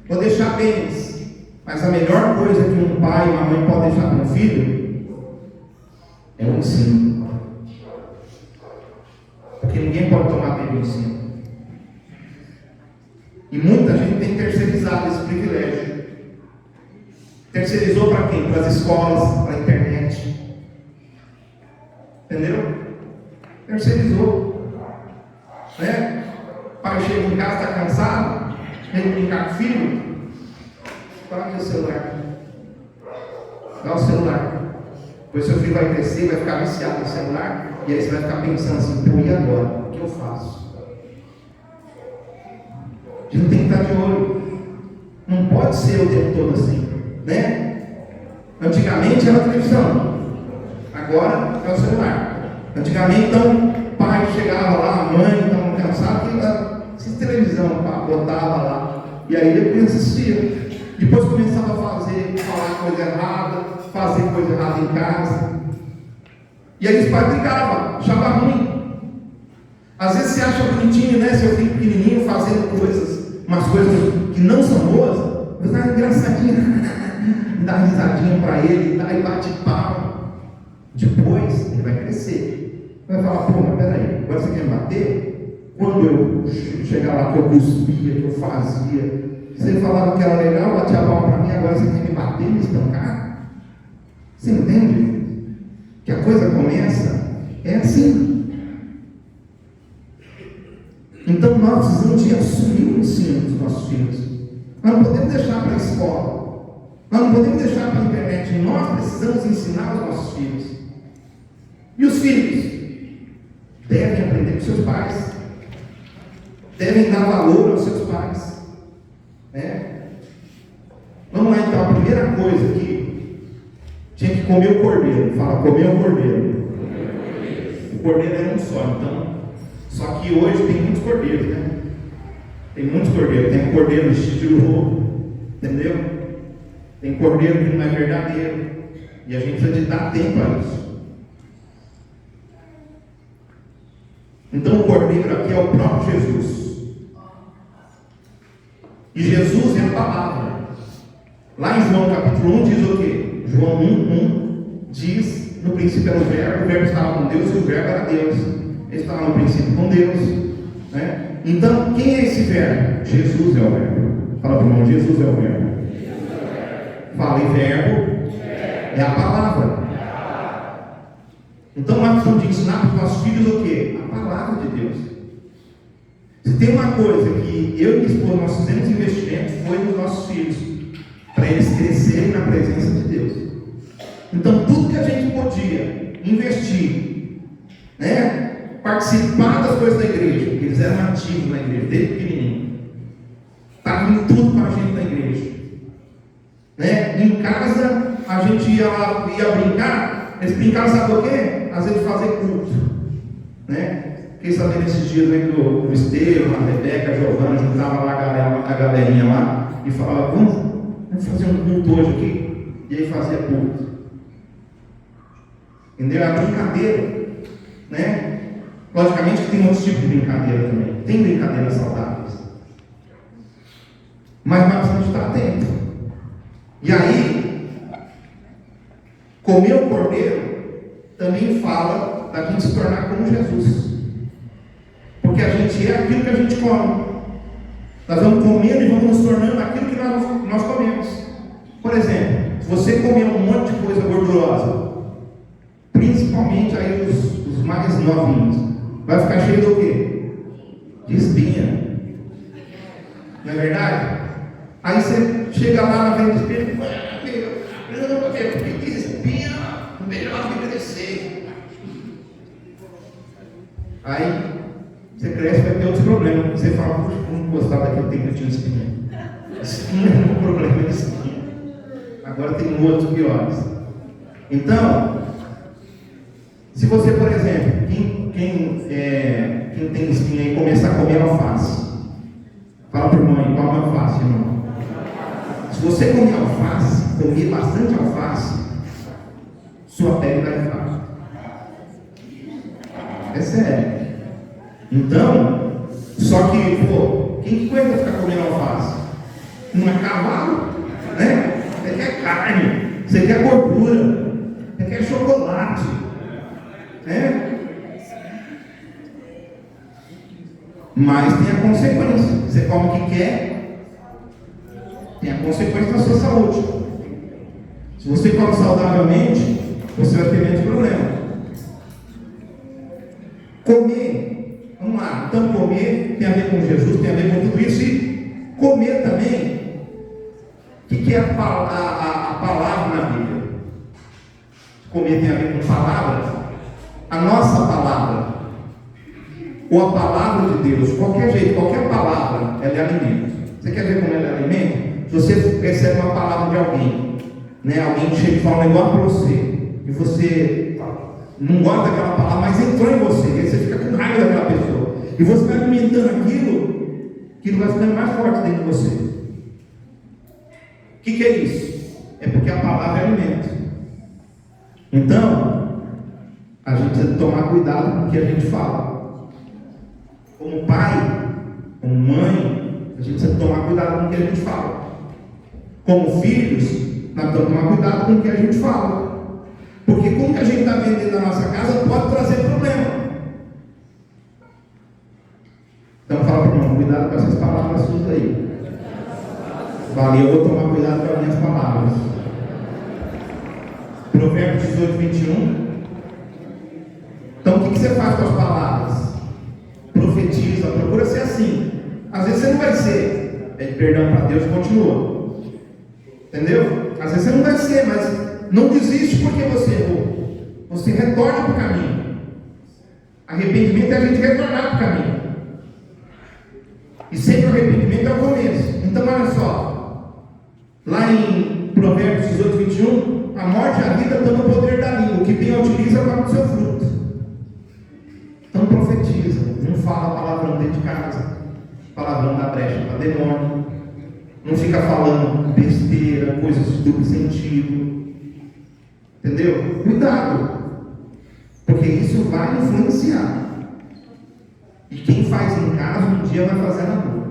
vou deixar bens. Mas a melhor coisa que um pai e uma mãe podem deixar para um filho é o ensino. Porque ninguém pode tomar bem do ensino. E muita gente tem terceirizado esse privilégio. Terceirizou para quem? Para as escolas, para a internet. Entendeu? Terceirizou. Né? O pai chega em casa, está cansado, vem brincar com o filho. Fala aqui o celular. Dá o celular. Depois seu filho vai crescer, vai ficar viciado no celular. E aí você vai ficar pensando assim, pô, e agora? O que eu faço? A gente tem que estar de olho. Não pode ser o tempo todo assim, né? Antigamente era a televisão, agora é o celular. Antigamente, então, o pai chegava lá, a mãe estava cansada, que assiste televisão, botava lá, e aí depois assistia. Depois começava a falar coisa errada, fazer coisa errada em casa. E aí os pais brigavam, achavam ruim. Às vezes você acha bonitinho, né? Seu filho pequenininho fazendo coisas, umas coisas que não são boas, mas dá engraçadinha, dá risadinha para ele, dá e bate palma. Depois ele vai crescer. Vai falar, pô, mas peraí, agora você quer me bater? Quando eu chegar lá que eu cuspia, que eu fazia, você falava que era legal, batia a palma para mim, agora você quer me bater, me espancar? Você entende? Que a coisa começa, é assim. Então nós precisamos de assumir o ensino dos nossos filhos. Nós não podemos deixar para a escola. Nós não podemos deixar para a internet. Nós precisamos ensinar os nossos filhos. E os filhos devem aprender com seus pais. Devem dar valor aos seus pais. Vamos lá então, a primeira coisa aqui, tinha que comer o cordeiro. Fala, comer o cordeiro. O cordeiro era um só, então. Só que hoje tem muitos cordeiros, né? Tem muitos cordeiros. Tem cordeiro estilo, entendeu? Tem cordeiro que não é verdadeiro. E a gente precisa de dar tempo a isso. Então o cordeiro aqui é o próprio Jesus. E Jesus é a palavra. Lá em João capítulo 1 diz o quê? João 1 diz, no princípio era o verbo estava com Deus e o verbo era Deus. Ele estava no princípio com Deus. Né? Então, quem é esse verbo? Jesus é o verbo. Fala para o irmão, Jesus é o verbo. Fala em verbo, é a palavra. Então nós precisamos de ensinar para os nossos filhos o quê? A palavra de Deus. Se tem uma coisa que eu e minha esposa nós fizemos investimento, foi nos nossos filhos, para eles crescerem na presença de Deus. Então tudo que a gente podia investir, né? Participar das coisas da igreja, porque eles eram ativos na igreja, desde pequenininho, estava em tudo para a gente na igreja. Né? Em casa a gente ia brincar, eles brincavam, sabe o quê? Às vezes fazer culto. Né? Fiquei sabendo esses dias, né, que o Estevam, a Rebeca, a Giovana juntavam lá a galerinha lá e falava, vamos fazer um culto hoje aqui. E aí fazia culto. Entendeu? É a brincadeira. Né? Logicamente que tem outros tipos de brincadeira também. Tem brincadeiras saudáveis. Mas nós precisamos estar atentos. E aí, comer o cordeiro também fala da gente se tornar como Jesus. Porque a gente é aquilo que a gente come. Nós vamos comendo e vamos nos tornando aquilo que nós comemos. Por exemplo, se você comer um monte de coisa gordurosa, principalmente aí os mais novinhos, vai ficar cheio do quê? De espinha. Não é verdade? Aí você chega lá na frente do espelho, que espinha, melhor emagrecer. Aí você cresce e vai ter outros problemas. Você fala, puxa, como gostar daquele tempo que eu tinha espinha. Espinha é um problema de espinha. Agora tem outros piores. Então, se você, por exemplo, quem tem espinha e começar a comer alface, fala para o irmão aí, come alface, irmão. Se você comer alface, comer bastante alface, sua pele vai ficar. É sério. Então, só que, quem que aguenta ficar comendo alface? Não é cavalo, né? Você quer carne, você quer gordura, você quer chocolate, né? Mas tem a consequência. Você come o que quer, tem a consequência na sua saúde. Se você come saudavelmente, você vai ter menos problema. Comer, vamos lá, então comer tem a ver com Jesus, tem a ver com tudo isso. E comer também, o que é a palavra na Bíblia? Comer tem a ver com palavra. A nossa palavra, ou a palavra de Deus, qualquer jeito, qualquer palavra, ela é alimento. Você quer ver como ela é alimento? Se você recebe uma palavra de alguém, né, alguém chega e fala um negócio para você, e você não gosta daquela palavra, mas entrou em você, e aí você fica com raiva daquela pessoa, e você vai alimentando aquilo vai ficando mais forte dentro de você. O que é isso? É porque a palavra é alimento. precisa tomar cuidado com o que a gente fala. Como pai, como mãe, a gente precisa tomar cuidado com o que a gente fala. Como filhos, nós temos que tomar cuidado com o que a gente fala. Porque como que a gente está vendendo a nossa casa pode trazer problema. Então fala para o irmão, cuidado com essas palavras suas aí. Valeu, eu vou tomar cuidado com as minhas palavras. Provérbios 18, 21. Então o que você faz com as palavras? Profetiza, procura ser assim. Às vezes você não vai ser, pede perdão para Deus e continua. Entendeu? Às vezes você não vai ser, mas não desiste porque você errou. Você retorna para o caminho. Arrependimento é a gente retornar para o caminho. E sempre o arrependimento é o começo. Então olha só, lá em Provérbios 18, 21, a morte e a vida estão no poder da língua, o que bem utiliza para o seu fruto. Então profetiza, não fala palavrão dentro de casa, palavrão da brecha para demônio, não fica falando besteira, coisas de duplo sentido, entendeu? Cuidado, porque isso vai influenciar. E quem faz em casa, um dia vai fazer na rua.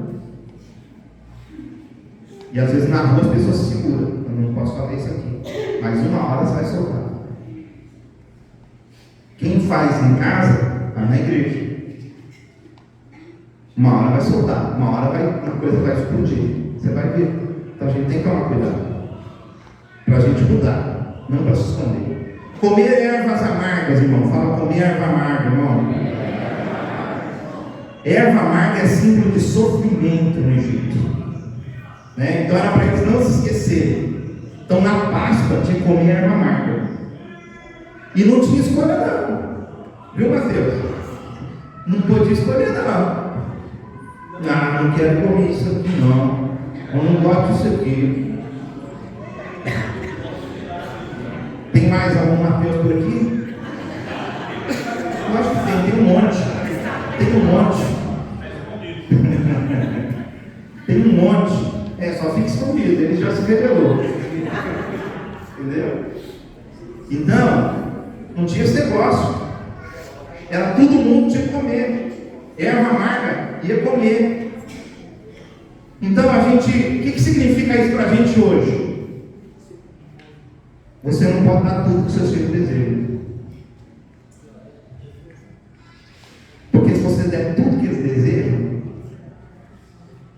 E às vezes na rua as pessoas se seguram. Eu não posso fazer isso aqui. Mas uma hora você vai soltar. Quem faz em casa, vai na igreja. Uma hora vai soltar. Uma hora a coisa vai explodir. Você vai ver. Então a gente tem que tomar cuidado. Para a gente mudar. Não para se esconder. Comer ervas amargas, irmão. Fala comer erva amarga, irmão. Erva amarga é símbolo de sofrimento no Egito, né? Então era para eles não se esquecerem. Então na Páscoa tinha que comer erva amarga. E não tinha escolha não. Viu, Mateus? Não podia escolher não. Não quero comer isso aqui não. Eu não gosto disso aqui. Tem mais algum Mateus por aqui? Eu acho que tem um monte. Tem um monte. Tem um monte. Só fica escondido, ele já se revelou. Entendeu? Então, não tinha esse negócio. Era todo mundo tinha que comer. Erva amarga ia comer. Então a gente, o que significa isso para a gente hoje? Você não pode dar tudo que seus filhos desejam. Porque se você der tudo que eles desejam,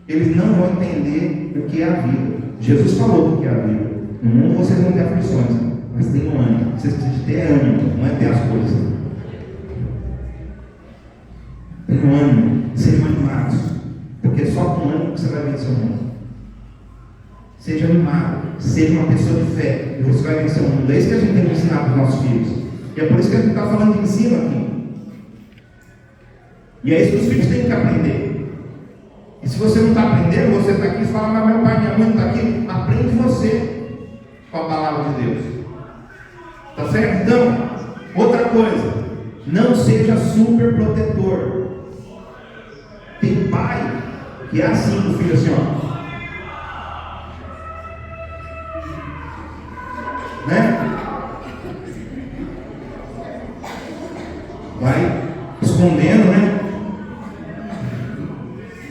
eles não vão entender o que é a vida. Jesus falou do que é a vida. No mundo vocês vão ter aflições, mas tenham ânimo. Vocês precisam ter ânimo, não é ter as coisas. Tenham ânimo, sejam animados, porque é só com ânimo que você vai vencer o mundo. Seja animado, seja uma pessoa de fé, e você vai vencer o mundo. É isso que a gente tem que ensinar para os nossos filhos. E é por isso que a gente está falando de ensino aqui. E é isso que os filhos têm que aprender. E se você não está aprendendo, você está aqui e fala, mas meu pai e minha mãe não está aqui. Aprende você com a palavra de Deus. Tá certo? Então, outra coisa, não seja super protetor. Tem pai que é assim com o filho, assim, ó. Né? Vai escondendo, né?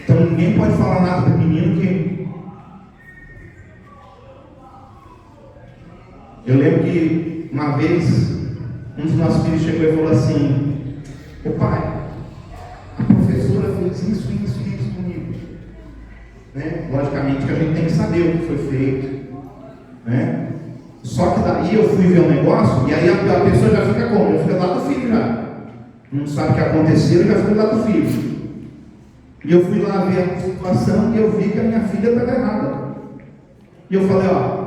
Então ninguém pode falar nada para o menino que... Eu lembro que uma vez um dos nossos filhos chegou e falou assim: ô pai, a professora fez isso comigo, né? Logicamente que a gente tem que saber o que foi feito, né? Só que daí eu fui ver um negócio e aí a pessoa já fica como? Já fica lá do filho já. Não sabe o que aconteceu e já fica lá do filho. E eu fui lá ver a situação e eu vi que a minha filha estava errada. E eu falei, ó,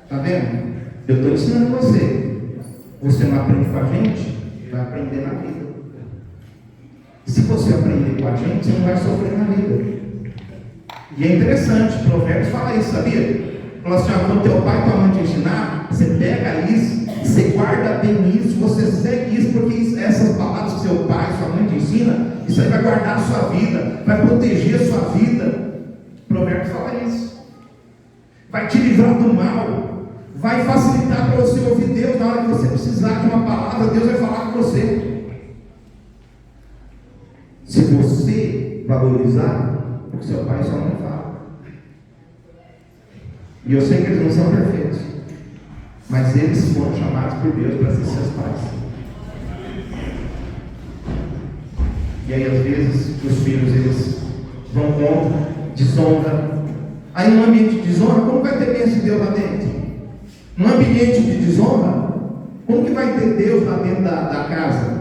tá vendo? Eu estou ensinando você. Você não aprende com a gente, vai aprender na vida. Se você aprender com a gente, você não vai sofrer na vida. E é interessante, Provérbios fala isso, sabia? Fala assim, ó, quando teu pai e tua mãe te ensinar, você pega isso, você guarda bem isso, você segue isso, porque essas palavras que seu pai e sua mãe te ensinam, isso aí vai guardar a sua vida, vai proteger a sua vida. Provérbios fala isso. Vai te livrar do mal, vai facilitar para você ouvir Deus na hora que você precisar de uma palavra. Deus vai falar com você. Se você valorizar o que seu pai e sua mãe falam. E eu sei que eles não são perfeitos, mas eles foram chamados por Deus para ser seus pais. E aí às vezes os filhos eles vão contra, desonram. Aí num ambiente de desonra, como vai ter bênção de Deus lá dentro? Num ambiente de desonra, como que vai ter Deus lá dentro da casa?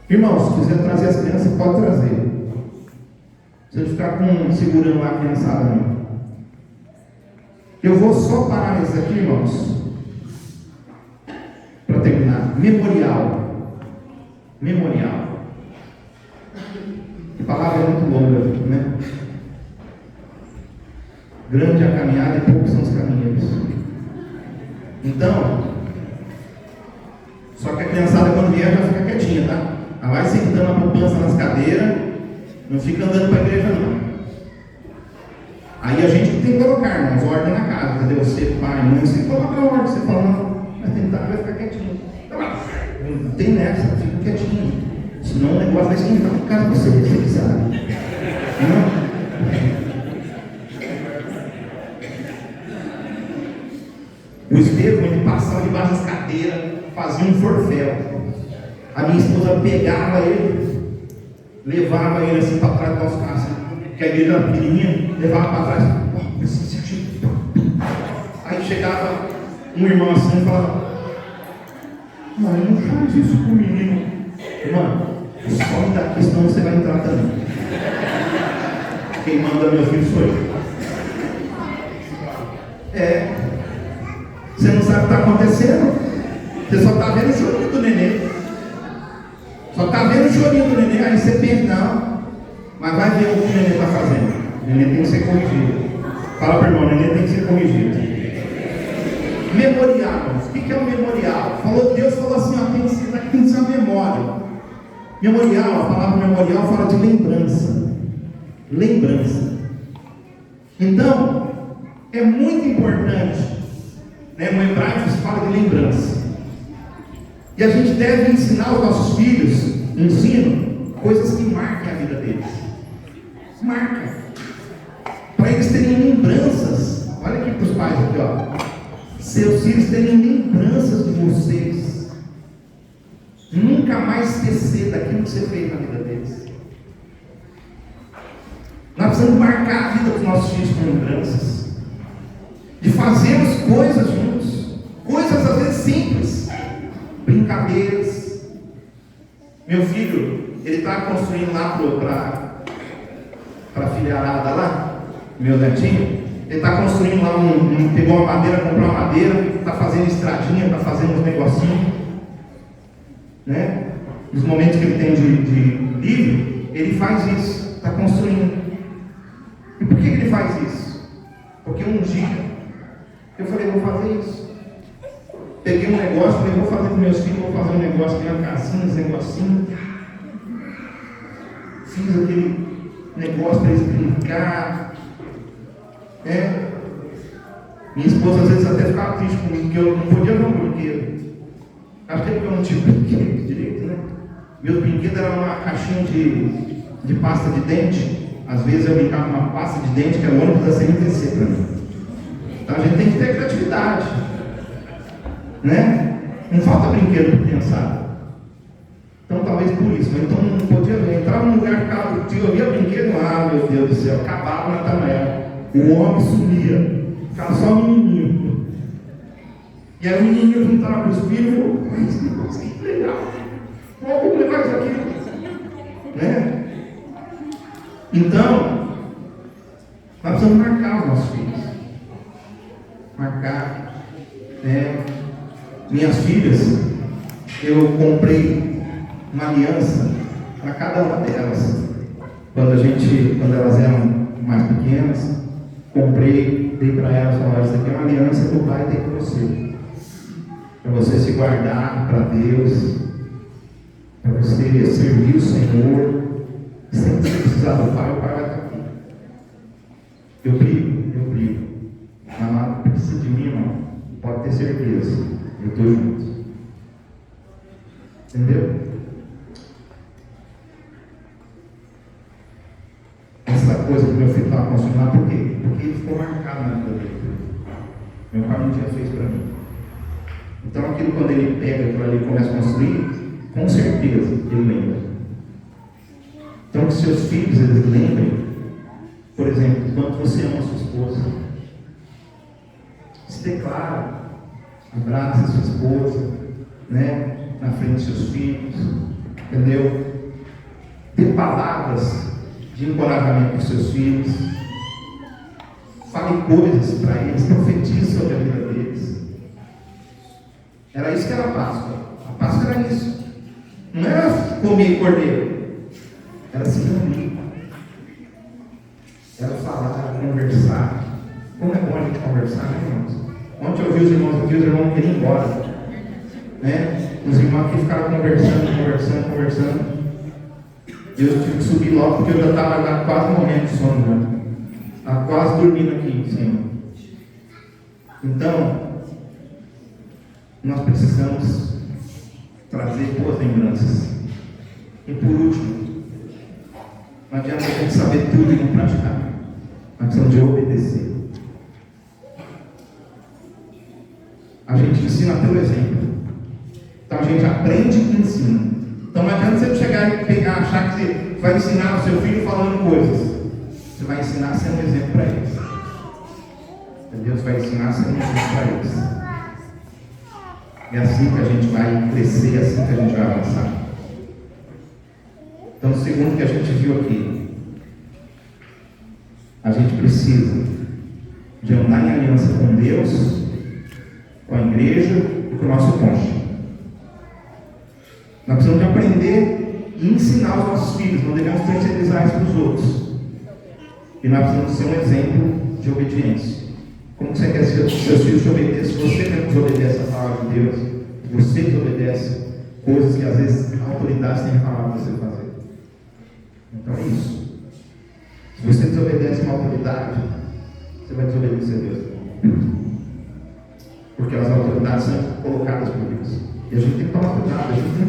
Irmãos, se quiser trazer as crianças, pode trazer. Você ficar segurando lá a criançada, não. Eu vou só parar isso aqui, irmãos, para terminar. Memorial. A palavra é muito longa, né? Grande é a caminhada e poucos são os caminheiros. Então, só que a criançada quando vier já fica quietinha, tá? Ela vai sentando a poupança nas cadeiras, não fica andando para a igreja não. Aí a gente tem que colocar, irmãos, ordem na casa, entendeu? Você, pai, mãe, você coloca a ordem, você fala, não, vai tentar, vai ficar quietinho. Não tem nessa, fica quietinho. Senão o negócio vai esquentar por causa de você sabe? Não? O Estevão, ele passava debaixo das cadeiras, fazia um forféu. A minha esposa pegava ele, levava ele assim para trás do nosso carro, assim, que a igreja era pequenininha, levava para trás. Aí chegava um irmão assim e falava: mãe, não faz isso com o menino. Irmã, some daqui, senão você vai entrar também. Quem manda meu filho sou eu. Você não sabe o que está acontecendo. Você só está vendo o chorinho do neném. Só está vendo o chorinho do neném. Aí você pensa, não, mas vai ver o que o neném está fazendo. O neném tem que ser corrigido. Fala para o irmão, o neném tem que ser corrigido. Memorial. O que é um memorial? Deus falou assim, ó, tem que ser uma memória. Memorial, a palavra memorial fala de lembrança. Lembrança. Então, é muito importante, né? No hebraico se fala de lembrança. E a gente deve ensinar aos nossos filhos, coisas que marquem a vida deles. Marca. Para eles terem lembranças. Olha aqui para os pais aqui, ó. Seus filhos terem lembranças de vocês. Nunca mais esquecer daquilo que você fez na vida deles. Nós precisamos marcar a vida dos nossos filhos com lembranças. De fazermos coisas juntos. Coisas às vezes simples. Brincadeiras. Meu filho, ele está construindo lá para a filharada lá, meu netinho. Ele está construindo lá pegou uma madeira, comprou uma madeira, está fazendo estradinha, está fazendo uns negocinhos, né? Nos momentos que ele tem de livre, ele faz isso, está construindo. E por que ele faz isso? Porque um dia eu falei, vou fazer isso. Peguei um negócio, falei, vou fazer com meus filhos, vou fazer um negócio, tem uma casinha, uns negocinhos. Fiz aquele negócio para eles brincar. Minha esposa às vezes até ficava triste comigo, porque eu não podia ver um brinquedo. Acho que é porque eu não tinha brinquedo direito, né? Meu brinquedo era uma caixinha de pasta de dente. Às vezes eu brincava com uma pasta de dente, que era o ônibus da CNTC para mim. Então a gente tem que ter criatividade, né? Não falta brinquedo para criançada. Então talvez por isso, mas então não podia ver. Entrava num lugar que ficava tio, eu via brinquedo, meu Deus do céu, acabava na Natanael. O homem sumia, ficava só o menininho. E aí o menininho juntava com os filhos e falou, mas esse negócio que legal. Vamos levar isso aqui. Né? Então, nós precisamos marcar os nossos filhos. Marcar. Minhas filhas, eu comprei uma aliança para cada uma delas. Quando elas eram mais pequenas, comprei, dei para elas, falei, isso aqui é uma aliança que o pai tem com você. Para você se guardar para Deus, para você servir o Senhor, sem precisar do pai, o pai vai estar aqui. Eu brigo. Amado, precisa de mim, irmão. pode ter certeza, eu estou junto. Entendeu? Essa coisa que meu filho estava construindo lá, por quê? Porque ele ficou marcado na vida dele. Meu pai um dia fez para mim. Então aquilo, quando ele pega aquilo ali e começa a construir, com certeza ele lembra. Então que seus filhos, eles lembrem, por exemplo, quanto você ama a sua esposa. Se declara, abraça a sua esposa, né? Na frente dos seus filhos, entendeu? Dê palavras de encorajamento para os seus filhos, fale coisas para eles, profetize sobre a vida deles. Era isso que era a Páscoa. A Páscoa era isso. Não era comer cordeiro, era se reunir, era falar, era conversar. Como é bom a gente conversar, né, irmãos? Ontem eu vi os irmãos aqui, os irmãos queriam ir embora, né? Os irmãos aqui ficaram conversando. Eu tive que subir logo porque eu já estava quase morrendo de sono, né? Estava quase dormindo aqui em cima. Então, nós precisamos trazer boas lembranças. E por último, não adianta a gente saber tudo e não praticar. Nós precisamos de obedecer. A gente ensina pelo exemplo. Então a gente aprende e ensina. Então não adianta você chegar e pegar, achar que você vai ensinar o seu filho falando coisas. Você vai ensinar sendo um exemplo para eles. Entendeu? Você vai ensinar sendo um exemplo para eles. É assim que a gente vai crescer, é assim que a gente vai avançar. Então, segundo que a gente viu aqui, a gente precisa de andar em aliança com Deus, com a igreja e com o nosso cônjuge. Nós precisamos de aprender e ensinar os nossos filhos, não devemos terceirizar isso para os outros. E nós precisamos ser um exemplo de obediência. Como você quer que seus filhos te obedeçam? Você mesmo desobedece a palavra de Deus, você desobedece coisas que às vezes a autoridade tem falado para você fazer. Então é isso. Se você desobedece uma autoridade, você vai desobedecer a Deus. Porque as autoridades são colocadas por Deus. E a gente tem que tomar cuidado, a gente tem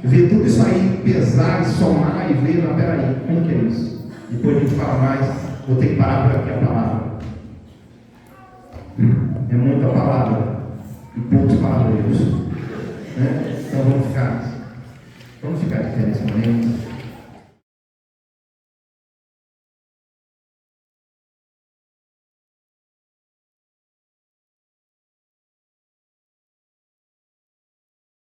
que ver tudo isso aí, pesar, somar e ver, não, peraí, como que é isso? Depois a gente fala mais, vou ter que parar por aqui a palavra. É muita palavra e poucos palavras. Né? Então vamos ficar de pé nesse momento.